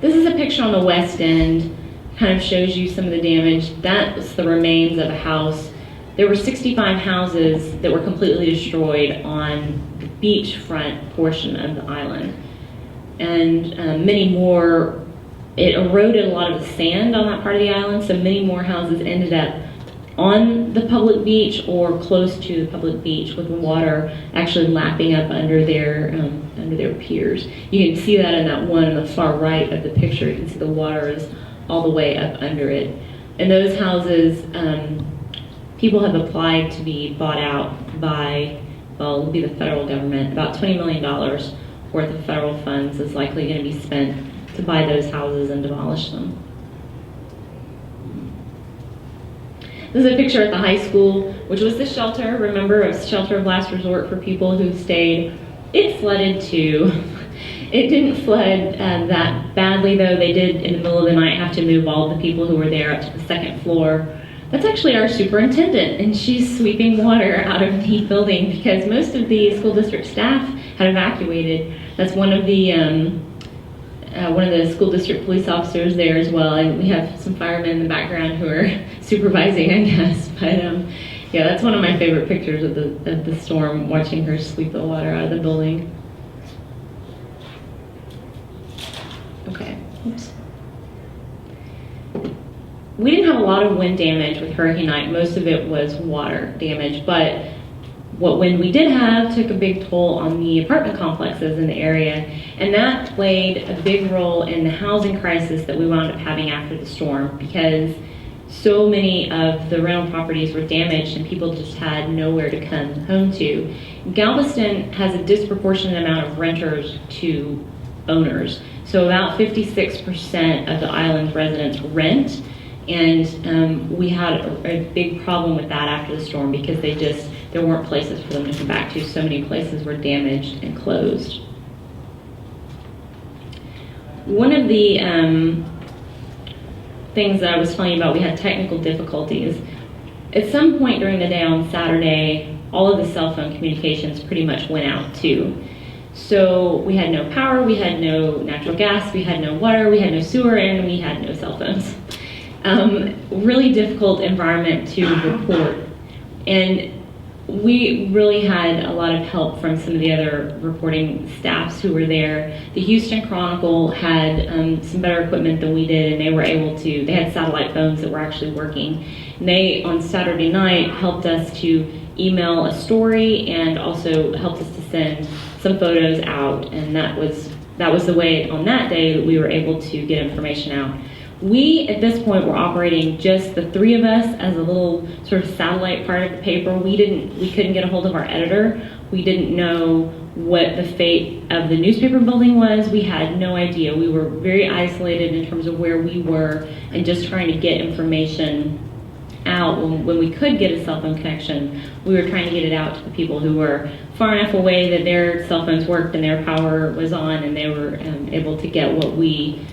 This is a picture on the west end. Kind of shows you some of the damage. That was the remains of a house. There were 65 houses that were completely destroyed on the beachfront portion of the island. And many more, it eroded a lot of the sand on that part of the island, so many more houses ended up on the public beach or close to the public beach, with the water actually lapping up under their piers. You can see that in that one on the far right of the picture. You can see the water is all the way up under it. And those houses, people have applied to be bought out by, well, it will be the federal government. About $20 million worth of federal funds is likely going to be spent to buy those houses and demolish them. This is a picture at the high school, which was the shelter. Remember, it was a shelter of last resort for people who stayed. It flooded too. It didn't flood that badly, though. They did, in the middle of the night, have to move all of the people who were there up to the second floor. That's actually our superintendent, and she's sweeping water out of the building because most of the school district staff had evacuated. That's one of the school district police officers there as well, and we have some firemen in the background who are supervising, I guess. But yeah, that's one of my favorite pictures of the storm, watching her sweep the water out of the building. Okay, oops. We didn't have a lot of wind damage with Hurricane Ike. Most of it was water damage, but what wind we did have took a big toll on the apartment complexes in the area, and that played a big role in the housing crisis that we wound up having after the storm, because so many of the rental properties were damaged and people just had nowhere to come home to. Galveston has a disproportionate amount of renters to owners. So about 56% of the island's residents rent, and we had a big problem with that after the storm because there weren't places for them to come back to. So many places were damaged and closed. One of the things that I was telling you about, we had technical difficulties. At some point during the day on Saturday, all of the cell phone communications pretty much went out too. So we had no power, we had no natural gas, we had no water, we had no sewer, and we had no cell phones. Really difficult environment to report. And we really had a lot of help from some of the other reporting staffs who were there. The Houston Chronicle had some better equipment than we did, and they had satellite phones that were actually working. And they, on Saturday night, helped us to email a story and also helped us to send some photos out, and that was the way on that day that we were able to get information out. We, at this point, were operating just the three of us as a little sort of satellite part of the paper. We couldn't get a hold of our editor. We didn't know what the fate of the newspaper building was. We had no idea. We were very isolated in terms of where we were and just trying to get information out. When we could get a cell phone connection, we were trying to get it out to the people who were far enough away that their cell phones worked and their power was on and they were able to get what we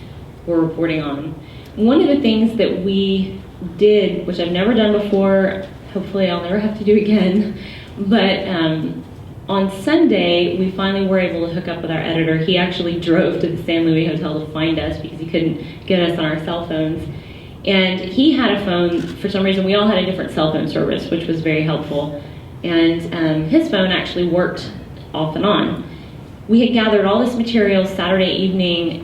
were reporting on. One of the things that we did, which I've never done before, hopefully I'll never have to do again, but on Sunday, we finally were able to hook up with our editor. He actually drove to the San Luis Hotel to find us because he couldn't get us on our cell phones. And he had a phone. For some reason, we all had a different cell phone service, which was very helpful. And his phone actually worked off and on. We had gathered all this material Saturday evening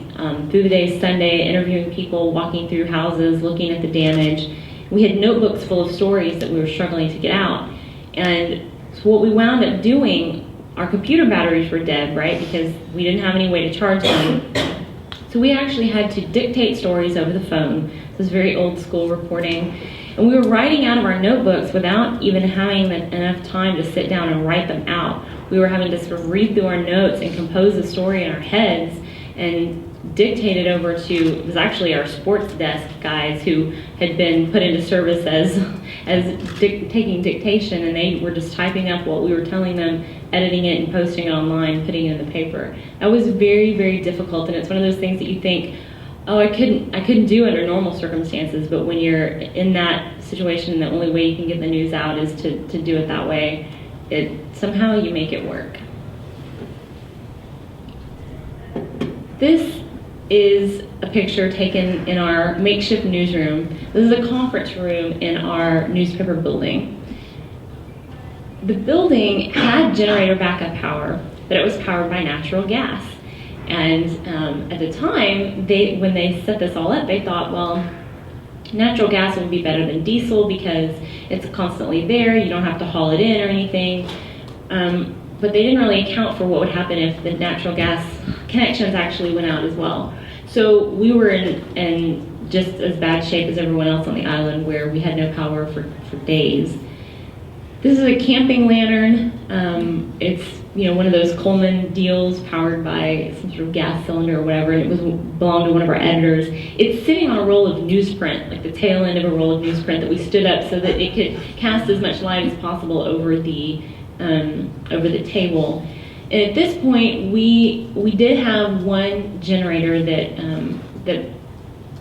through the day Sunday, interviewing people, walking through houses, looking at the damage. We had notebooks full of stories that we were struggling to get out. And so what we wound up doing, our computer batteries were dead, right? Because we didn't have any way to charge them. So we actually had to dictate stories over the phone. This was very old school reporting. And we were writing out of our notebooks without even having enough time to sit down and write them out. We were having to sort of read through our notes and compose the story in our heads and dictate it over to, it was actually our sports desk guys who had been put into service as taking dictation, and they were just typing up what we were telling them, editing it and posting it online, putting it in the paper. That was very, very difficult, and it's one of those things that you think, oh, I couldn't do under normal circumstances, but when you're in that situation, the only way you can get the news out is to do it that way. Somehow you make it work. This is a picture taken in our makeshift newsroom. This is a conference room in our newspaper building. The building had generator backup power, but it was powered by natural gas. And at the time, when they set this all up, they thought, well, natural gas would be better than diesel because it's constantly there, you don't have to haul it in or anything. But they didn't really account for what would happen if the natural gas connections actually went out as well. So we were in just as bad shape as everyone else on the island, where we had no power for days. This is a camping lantern. It's one of those Coleman deals powered by some sort of gas cylinder or whatever, and it belonged to one of our editors. It's sitting on a roll of newsprint, like the tail end of a roll of newsprint that we stood up so that it could cast as much light as possible over the table. And at this point, we did have one generator that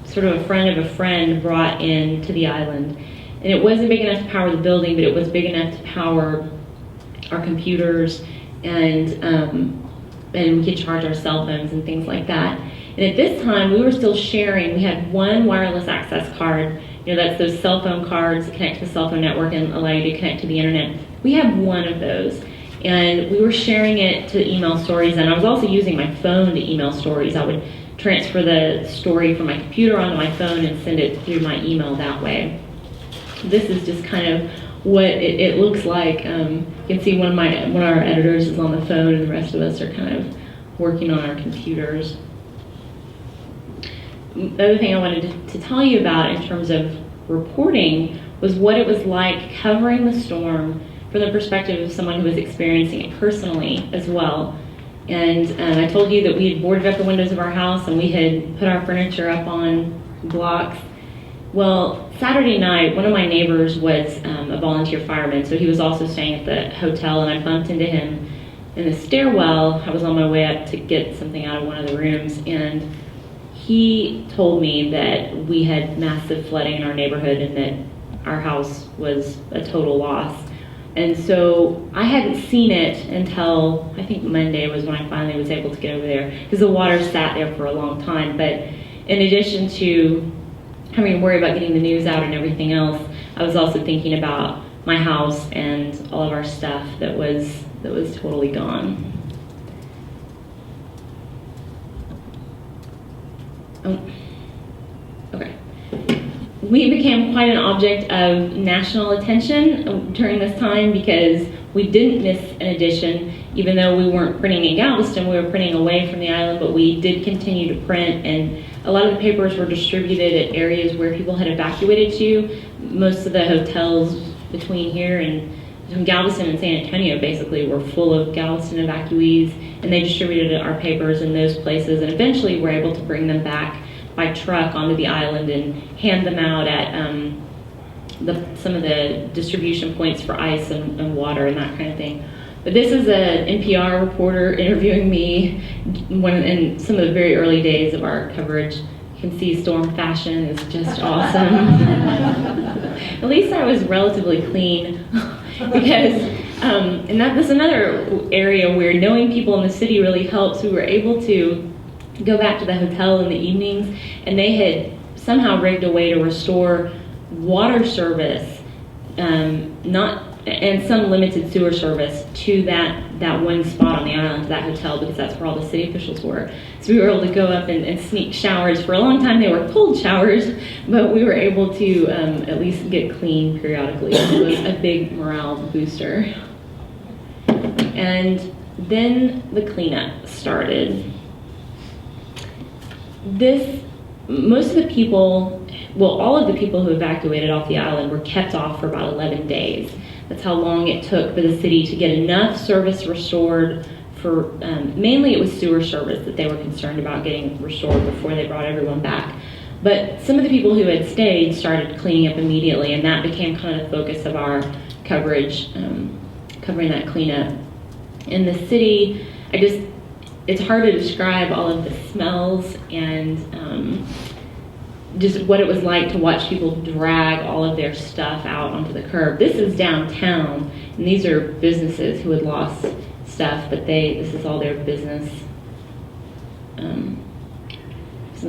sort of a friend of a friend brought in to the island. And it wasn't big enough to power the building, but it was big enough to power our computers, and we could charge our cell phones and things like that. And at this time, we were still sharing. We had one wireless access card. That's those cell phone cards that connect to the cell phone network and allow you to connect to the internet. We had one of those, and we were sharing it to email stories, and I was also using my phone to email stories. I would transfer the story from my computer onto my phone and send it through my email that way. This is just kind of what it looks like. You can see one of our editors is on the phone, and the rest of us are kind of working on our computers. The other thing I wanted to tell you about in terms of reporting was what it was like covering the storm from the perspective of someone who was experiencing it personally as well. And I told you that we had boarded up the windows of our house and we had put our furniture up on blocks. Well, Saturday night, one of my neighbors was a volunteer fireman, so he was also staying at the hotel, and I bumped into him in the stairwell. I was on my way up to get something out of one of the rooms, and he told me that we had massive flooding in our neighborhood and that our house was a total loss. And so I hadn't seen it until I think Monday was when I finally was able to get over there, because the water sat there for a long time. But in addition to having to worry about getting the news out and everything else, I was also thinking about my house and all of our stuff that was totally gone. Oh, okay. We became quite an object of national attention during this time because we didn't miss an edition. Even though we weren't printing in Galveston, we were printing away from the island, but we did continue to print, and a lot of the papers were distributed at areas where people had evacuated to. Most of the hotels between here and between Galveston and San Antonio basically were full of Galveston evacuees, and they distributed our papers in those places, and eventually were able to bring them back by truck onto the island and hand them out at some of the distribution points for ice and water and that kind of thing. But this is an NPR reporter interviewing me in some of the very early days of our coverage. You can see storm fashion is just awesome. At least I was relatively clean because, and that's another area where knowing people in the city really helps. We were able to go back to the hotel in the evenings, and they had somehow rigged a way to restore water service, and some limited sewer service to that one spot on the island, to that hotel, because that's where all the city officials were. So we were able to go up and sneak showers. For a long time they were cold showers, but we were able to at least get clean periodically. It was a big morale booster. And then the cleanup started. Most of the people, well, all of the people who evacuated off the island were kept off for about 11 days. That's how long it took for the city to get enough service restored for, mainly it was sewer service that they were concerned about getting restored before they brought everyone back. But some of the people who had stayed started cleaning up immediately, and that became kind of the focus of our coverage, covering that cleanup. In the city, it's hard to describe all of the smells and just what it was like to watch people drag all of their stuff out onto the curb. This is downtown, and these are businesses who had lost stuff, but this is all their business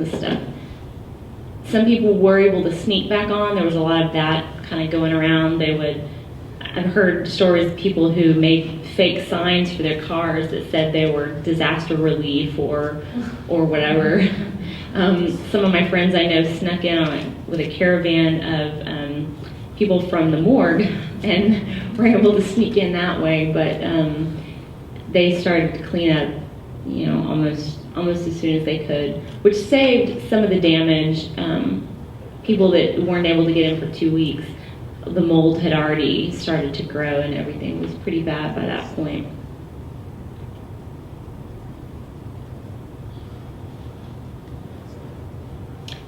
stuff. Some people were able to sneak back on. There was a lot of that kind of going around. I've heard stories of people who made fake signs for their cars that said they were disaster relief or whatever. Some of my friends I know snuck in with a caravan of people from the morgue and were able to sneak in that way, but they started to clean up, almost as soon as they could, which saved some of the damage. People that weren't able to get in for 2 weeks, the mold had already started to grow and everything was pretty bad by that point.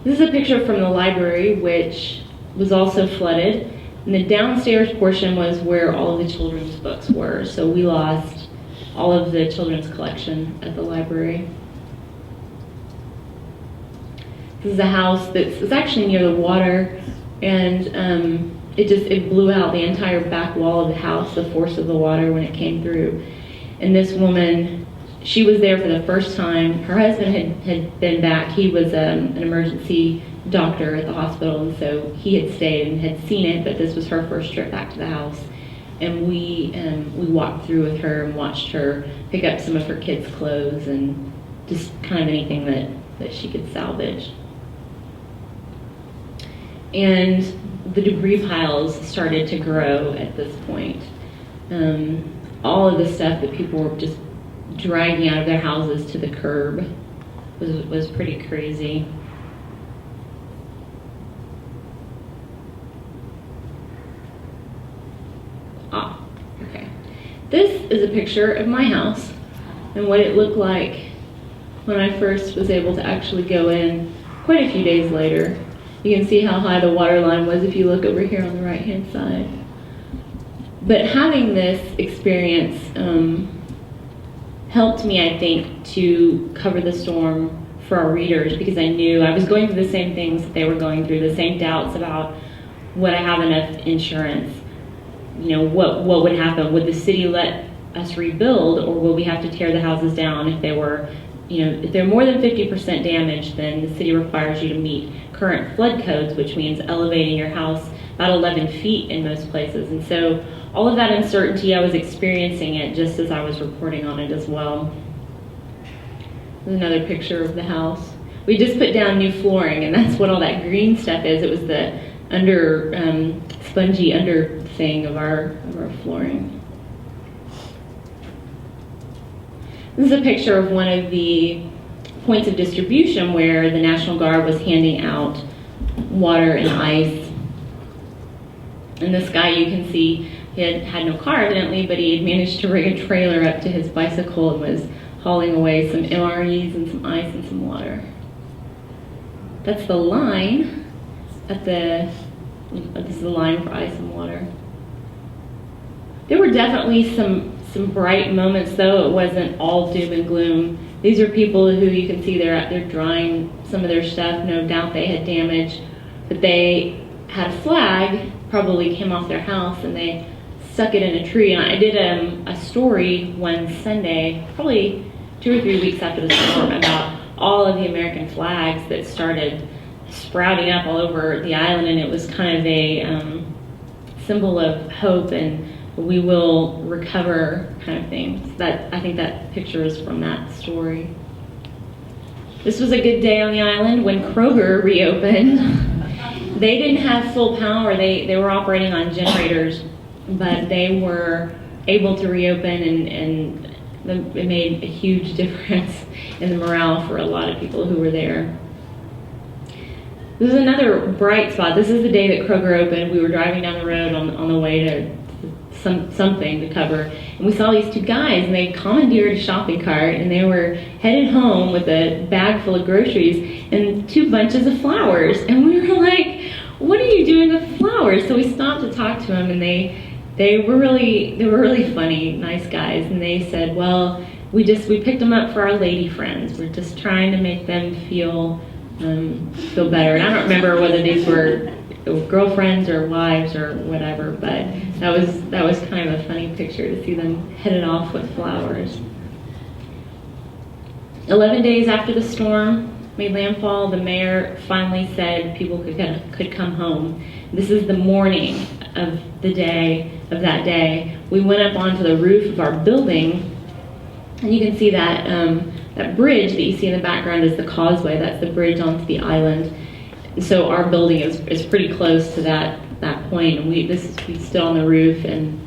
This is a picture from the library, which was also flooded. And the downstairs portion was where all of the children's books were. So we lost all of the children's collection at the library. This is a house that's actually near the water, and it blew out the entire back wall of the house, the force of the water when it came through. And this woman, she was there for the first time. Her husband had been back. He was an emergency doctor at the hospital, and so he had stayed and had seen it, but this was her first trip back to the house. And we walked through with her and watched her pick up some of her kids' clothes and just kind of anything that she could salvage. And the debris piles started to grow at this point. All of the stuff that people were just dragging out of their houses to the curb was pretty crazy. Okay. This is a picture of my house and what it looked like when I first was able to actually go in quite a few days later. You can see how high the water line was if you look over here on the right-hand side. But having this experience helped me, I think, to cover the storm for our readers, because I knew I was going through the same things that they were going through, the same doubts about, would I have enough insurance? You know, what would happen? Would the city let us rebuild, or will we have to tear the houses down if they were, if they're more than 50% damaged? Then the city requires you to meet current flood codes, which means elevating your house about 11 feet in most places. And so all of that uncertainty, I was experiencing it just as I was reporting on it as well. There's another picture of the house. We just put down new flooring, and that's what all that green stuff is. It was the spongy under thing of our flooring. This is a picture of one of the points of distribution where the National Guard was handing out water and ice. And this guy, you can see, he had no car evidently, but he had managed to rig a trailer up to his bicycle and was hauling away some MREs and some ice and some water. That's the line this is the line for ice and water. There were definitely some bright moments, though. It wasn't all doom and gloom. These are people who you can see they're drying some of their stuff. No doubt they had damage, but they had a flag, probably came off their house, and they stuck it in a tree. And I did a story one Sunday, probably 2 or 3 weeks after the storm, about all of the American flags that started sprouting up all over the island, and it was kind of a symbol of hope and we will recover kind of thing. That, I think that picture is from that story. This was a good day on the island when Kroger reopened. They didn't have full power. They were operating on generators, but they were able to reopen, and it made a huge difference in the morale for a lot of people who were there. This is another bright spot. This is the day that Kroger opened. We were driving down the road on the way to something to cover, and we saw these two guys, and they commandeered a shopping cart, and they were headed home with a bag full of groceries and 2 bunches of flowers. And we were like, what are you doing with flowers? So we stopped to talk to them, and they were really funny, nice guys, and they said, well, we picked them up for our lady friends. We're just trying to make them feel better. And I don't remember whether these were girlfriends or wives or whatever, but that was kind of a funny picture to see them headed off with flowers. 11 days after the storm made landfall, the mayor finally said people could come home. This is the morning of that day. We went up onto the roof of our building, and you can see that that bridge that you see in the background is the causeway. That's the bridge onto the island. So our building is pretty close to that point, and we stood on the roof, and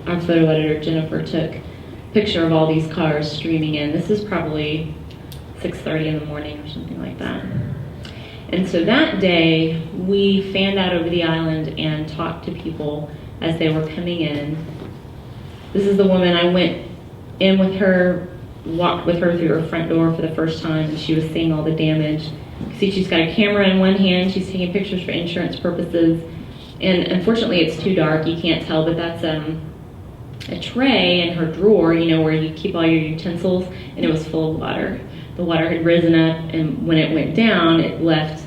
our photo editor Jennifer took a picture of all these cars streaming in. This is probably 6:30 in the morning or something like that. And so that day we fanned out over the island and talked to people as they were coming in. This is the woman. I went in with her, walked with her through her front door for the first time, and she was seeing all the damage. See, she's got a camera in one hand. She's taking pictures for insurance purposes. And unfortunately, it's too dark. You can't tell, but that's a tray in her drawer, where you keep all your utensils, and it was full of water. The water had risen up, and when it went down, it left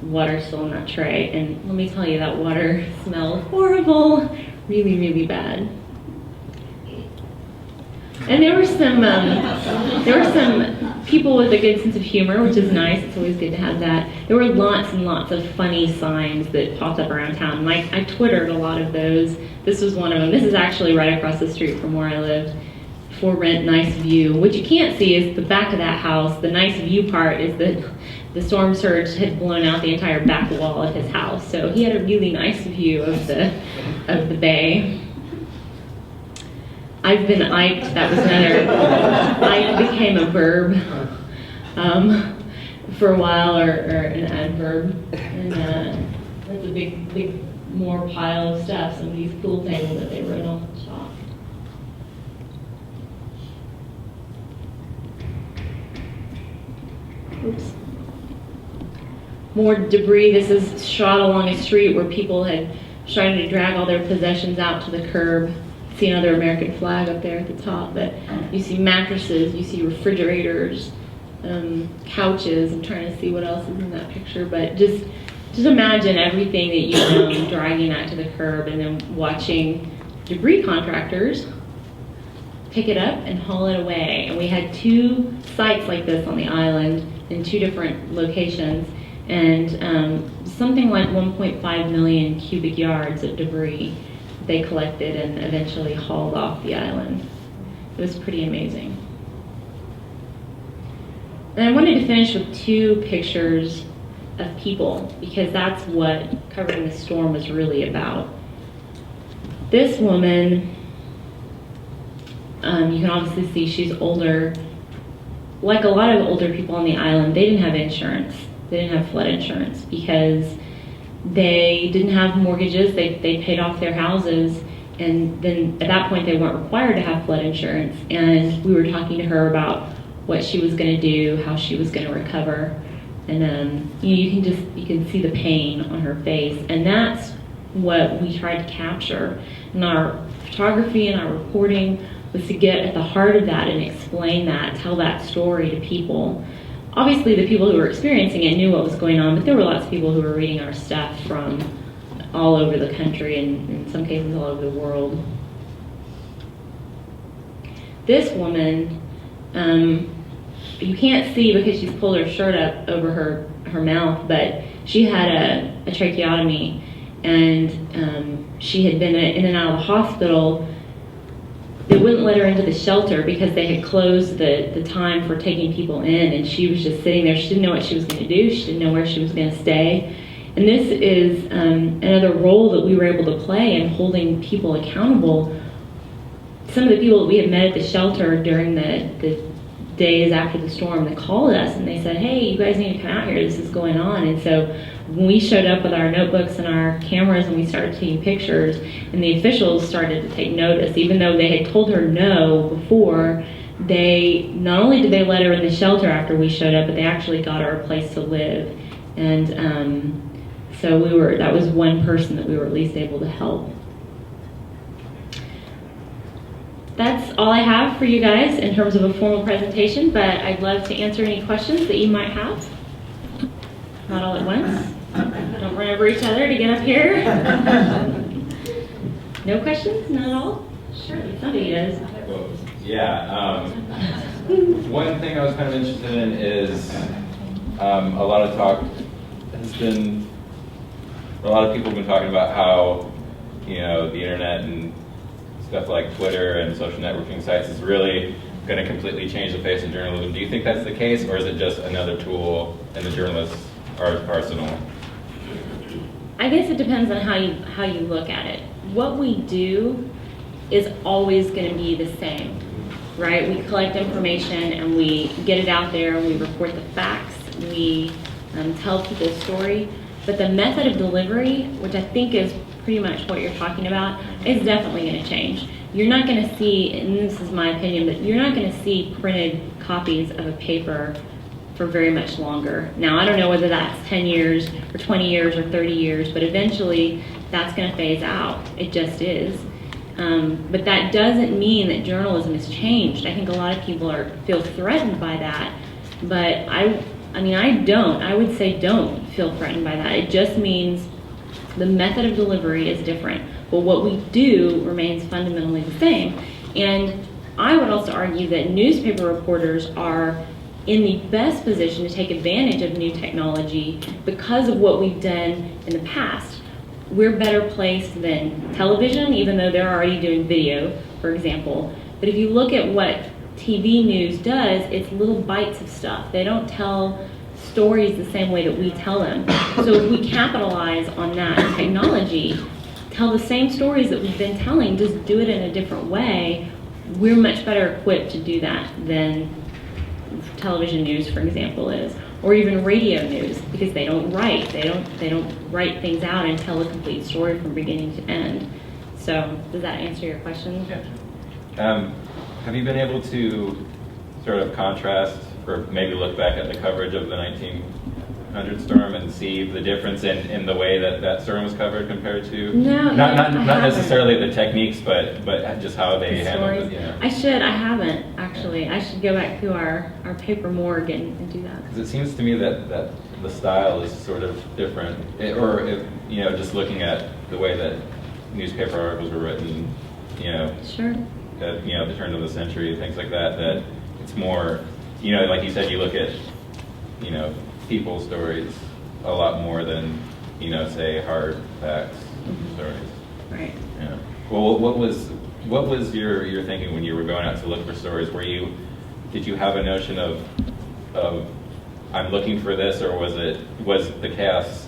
water still in that tray. And let me tell you, that water smelled horrible, really, really bad. And there were some people with a good sense of humor, which is nice. It's always good to have that. There were lots and lots of funny signs that popped up around town. Like, I Twittered a lot of those. This was one of them. This is actually right across the street from where I lived. For rent, nice view. What you can't see is the back of that house. The nice view part is that the storm surge had blown out the entire back wall of his house. So he had a really nice view of the bay. I've been iped. That was another. Ike became a verb for a while, or an adverb. And that's a big more pile of stuff. Somebody's pool table that they wrote on the top. Oops. More debris. This is shot along a street where people had started to drag all their possessions out to the curb. See another American flag up there at the top, but you see mattresses, you see refrigerators, couches. I'm trying to see what else is in that picture, but just imagine everything that you own dragging that to the curb, and then watching debris contractors pick it up and haul it away. And we had 2 sites like this on the island in 2 different locations, and something like 1.5 million cubic yards of debris they collected and eventually hauled off the island. It was pretty amazing. And I wanted to finish with 2 pictures of people, because that's what covering the storm was really about. This woman, you can obviously see she's older. Like a lot of older people on the island, they didn't have insurance. They didn't have flood insurance because they didn't have mortgages. They paid off their houses, and then at that point they weren't required to have flood insurance. And we were talking to her about what she was going to do, how she was going to recover, and you can see the pain on her face, and that's what we tried to capture in our photography and our reporting, was to get at the heart of that and explain that, tell that story to people. Obviously, the people who were experiencing it knew what was going on, but there were lots of people who were reading our stuff from all over the country, and in some cases all over the world. This woman, you can't see because she's pulled her shirt up over her mouth, but she had a tracheotomy, and she had been in and out of the hospital. They wouldn't let her into the shelter because they had closed the time for taking people in, and she was just sitting there. She didn't know what she was going to do. She didn't know where she was going to stay. And this is another role that we were able to play in holding people accountable. Some of the people that we had met at the shelter during the days after the storm, they called us and they said, "Hey, you guys need to come out here. This is going on." And so when we showed up with our notebooks and our cameras and we started taking pictures, and the officials started to take notice, even though they had told her no before, they not only did they let her in the shelter after we showed up, but they actually got her a place to live. And so that was one person that we were at least able to help. That's all I have for you guys in terms of a formal presentation, but I'd love to answer any questions that you might have. Not all at once. Don't run over each other to get up here. No questions? Not at all? Sure, somebody does. Well, yeah. One thing I was kind of interested in is a lot of people have been talking about how, the internet and stuff like Twitter and social networking sites is really going to completely change the face of journalism. Do you think that's the case, or is it just another tool in the journalist's arsenal? I guess it depends on how you look at it. What we do is always going to be the same, right? We collect information and we get it out there and we report the facts. We tell people's story. But the method of delivery, which I think is pretty much what you're talking about, is definitely going to change. You're not going to see, and this is my opinion, but you're not going to see printed copies of a paper for very much longer. Now, I don't know whether that's 10 years or 20 years or 30 years, but eventually that's going to phase out. It just is. But that doesn't mean that journalism has changed. I think a lot of people feel threatened by that. But I I mean, I would say don't feel threatened by that. It just means the method of delivery is different, but what we do remains fundamentally the same. And I would also argue that newspaper reporters are in the best position to take advantage of new technology because of what we've done in the past. We're better placed than television, even though they're already doing video, for example. But if you look at what TV news does, it's little bites of stuff. They don't tell stories the same way that we tell them. So if we capitalize on that technology, tell the same stories that we've been telling, just do it in a different way, we're much better equipped to do that than television news, for example, is, or even radio news, because they don't write. They don't write things out and tell a complete story from beginning to end. So does that answer your question? Yeah. Have you been able to sort of contrast or maybe look back at the coverage of the 1900 storm and see the difference in the way that storm was covered compared to not necessarily the techniques, but just how they handled it? I haven't actually. I should go back to our paper morgue and do that. Because it seems to me that the style is sort of different, just looking at the way that newspaper articles were written, Sure. The turn of the century, things like that, that it's more, like you said, you look at, people's stories a lot more than, say, hard facts stories. Right. Yeah. Well, what was your thinking when you were going out to look for stories? Did you have a notion of I'm looking for this, or was the chaos,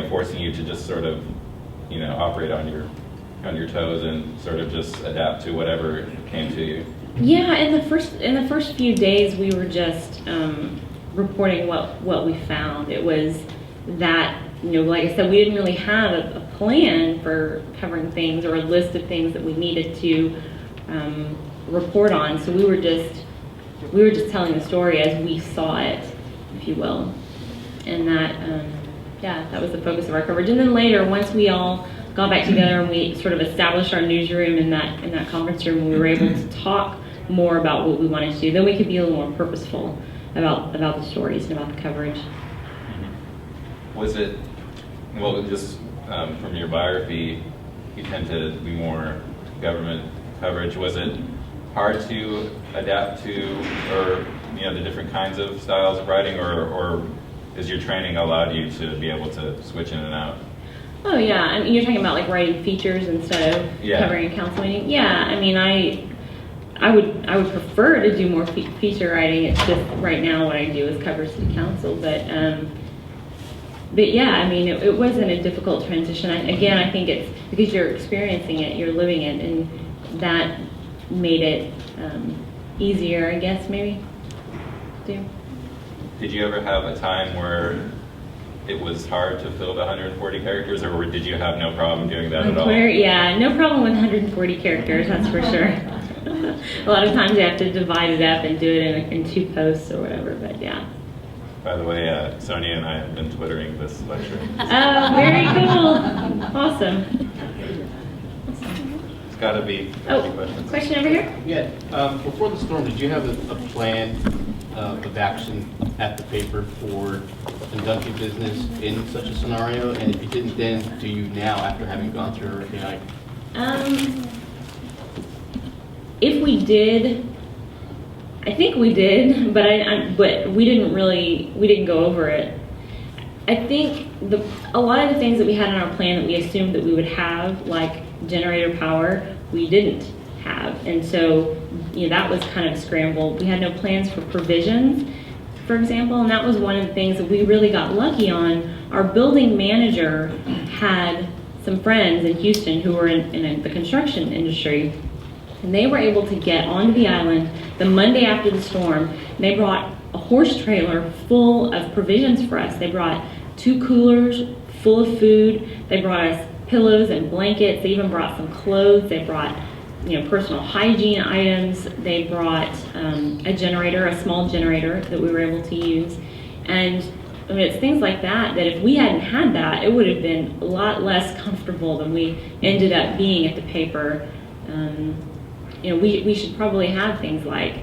forcing you to just sort of, operate on your toes and sort of just adapt to whatever came to you? Yeah, in the first few days, we were just reporting what we found. It was that, like I said, we didn't really have a plan for covering things or a list of things that we needed to report on. So we were just telling the story as we saw it, if you will, and that was the focus of our coverage. And then later, once we all got back together and we sort of established our newsroom in that conference room, we were able to talk more about what we wanted to do. Then we could be a little more purposeful about the stories and about the coverage. Was it, just from your biography, you tend to be more government coverage. Was it hard to adapt to, or the different kinds of styles of writing, or has your training allowed you to be able to switch in and out? Oh yeah, I mean, you're talking about like writing features instead of covering a council meeting. Yeah, I mean, I would prefer to do more feature writing. It's just right now what I do is cover city council, but yeah, I mean, it wasn't a difficult transition. I think it's because you're experiencing it, you're living it, and that made it easier, I guess, maybe. Did you ever have a time where it was hard to fill the 140 characters, or did you have no problem doing that at all? Yeah, no problem with 140 characters, that's for sure. A lot of times you have to divide it up and do it in 2 posts or whatever, but yeah. By the way, Sonia and I have been Twittering this lecture. Oh, very cool. Awesome. It's got to be questions. Question over here? Yeah. Before the storm, did you have a plan of action at the paper for conducting business in such a scenario? And if you didn't then, do you now, after having gone through Hurricane Ike? If we did, I think we did, but we didn't go over it. I think a lot of the things that we had in our plan that we assumed that we would have, like generator power, we didn't have, and so that was kind of scrambled. We had no plans for provisions, for example, and that was one of the things that we really got lucky on. Our building manager had some friends in Houston who were in the construction industry, and they were able to get onto the island the Monday after the storm. And they brought a horse trailer full of provisions for us. They brought 2 coolers full of food. They brought us pillows and blankets. They even brought some clothes. They brought personal hygiene items. They brought a generator, a small generator that we were able to use. And I mean, it's things like that if we hadn't had that, it would have been a lot less comfortable than we ended up being at the paper. We should probably have things like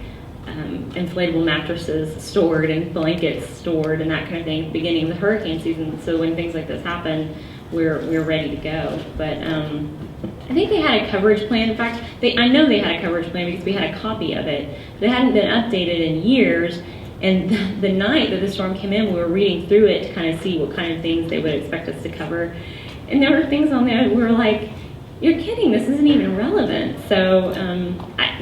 inflatable mattresses stored and blankets stored and that kind of thing at the beginning of the hurricane season. So when things like this happen, we're ready to go. But I think they had a coverage plan. In fact, I know they had a coverage plan because we had a copy of it. It hadn't been updated in years. And the night that the storm came in, we were reading through it to kind of see what kind of things they would expect us to cover. And there were things on there we were like, you're kidding, this isn't even relevant. So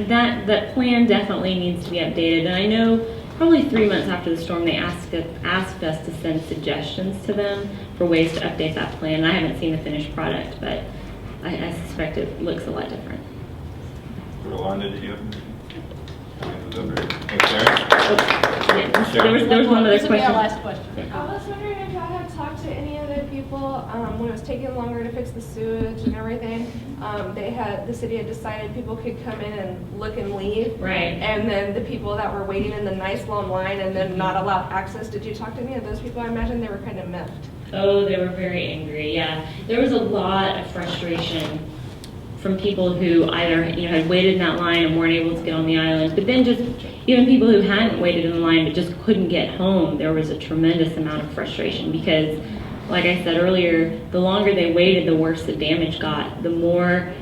that plan definitely needs to be updated. And I know probably 3 months after the storm, they asked us to send suggestions to them for ways to update that plan. And I haven't seen the finished product, but I suspect it looks a lot different. Rolanda, did you have? Thanks, Sarah. Yeah, Sure. there was one other This will be our question. last question. I was wondering if y'all had talked to any other people when it was taking longer to fix the sewage and everything. The city had decided people could come in and look and leave. Right. And then the people that were waiting in the nice long line and then not allowed access, did you talk to any of those people? I imagine they were kind of miffed. Oh, they were very angry, yeah. There was a lot of frustration from people who either had waited in that line and weren't able to get on the island, but then just even people who hadn't waited in the line but just couldn't get home. There was a tremendous amount of frustration because, like I said earlier, the longer they waited, the worse the damage got. The more,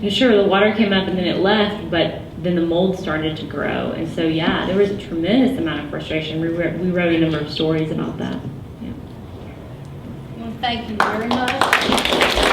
sure, the water came up and then it left, but then the mold started to grow. And so, yeah, there was a tremendous amount of frustration. We wrote a number of stories about that. Yeah. Well, thank you very much.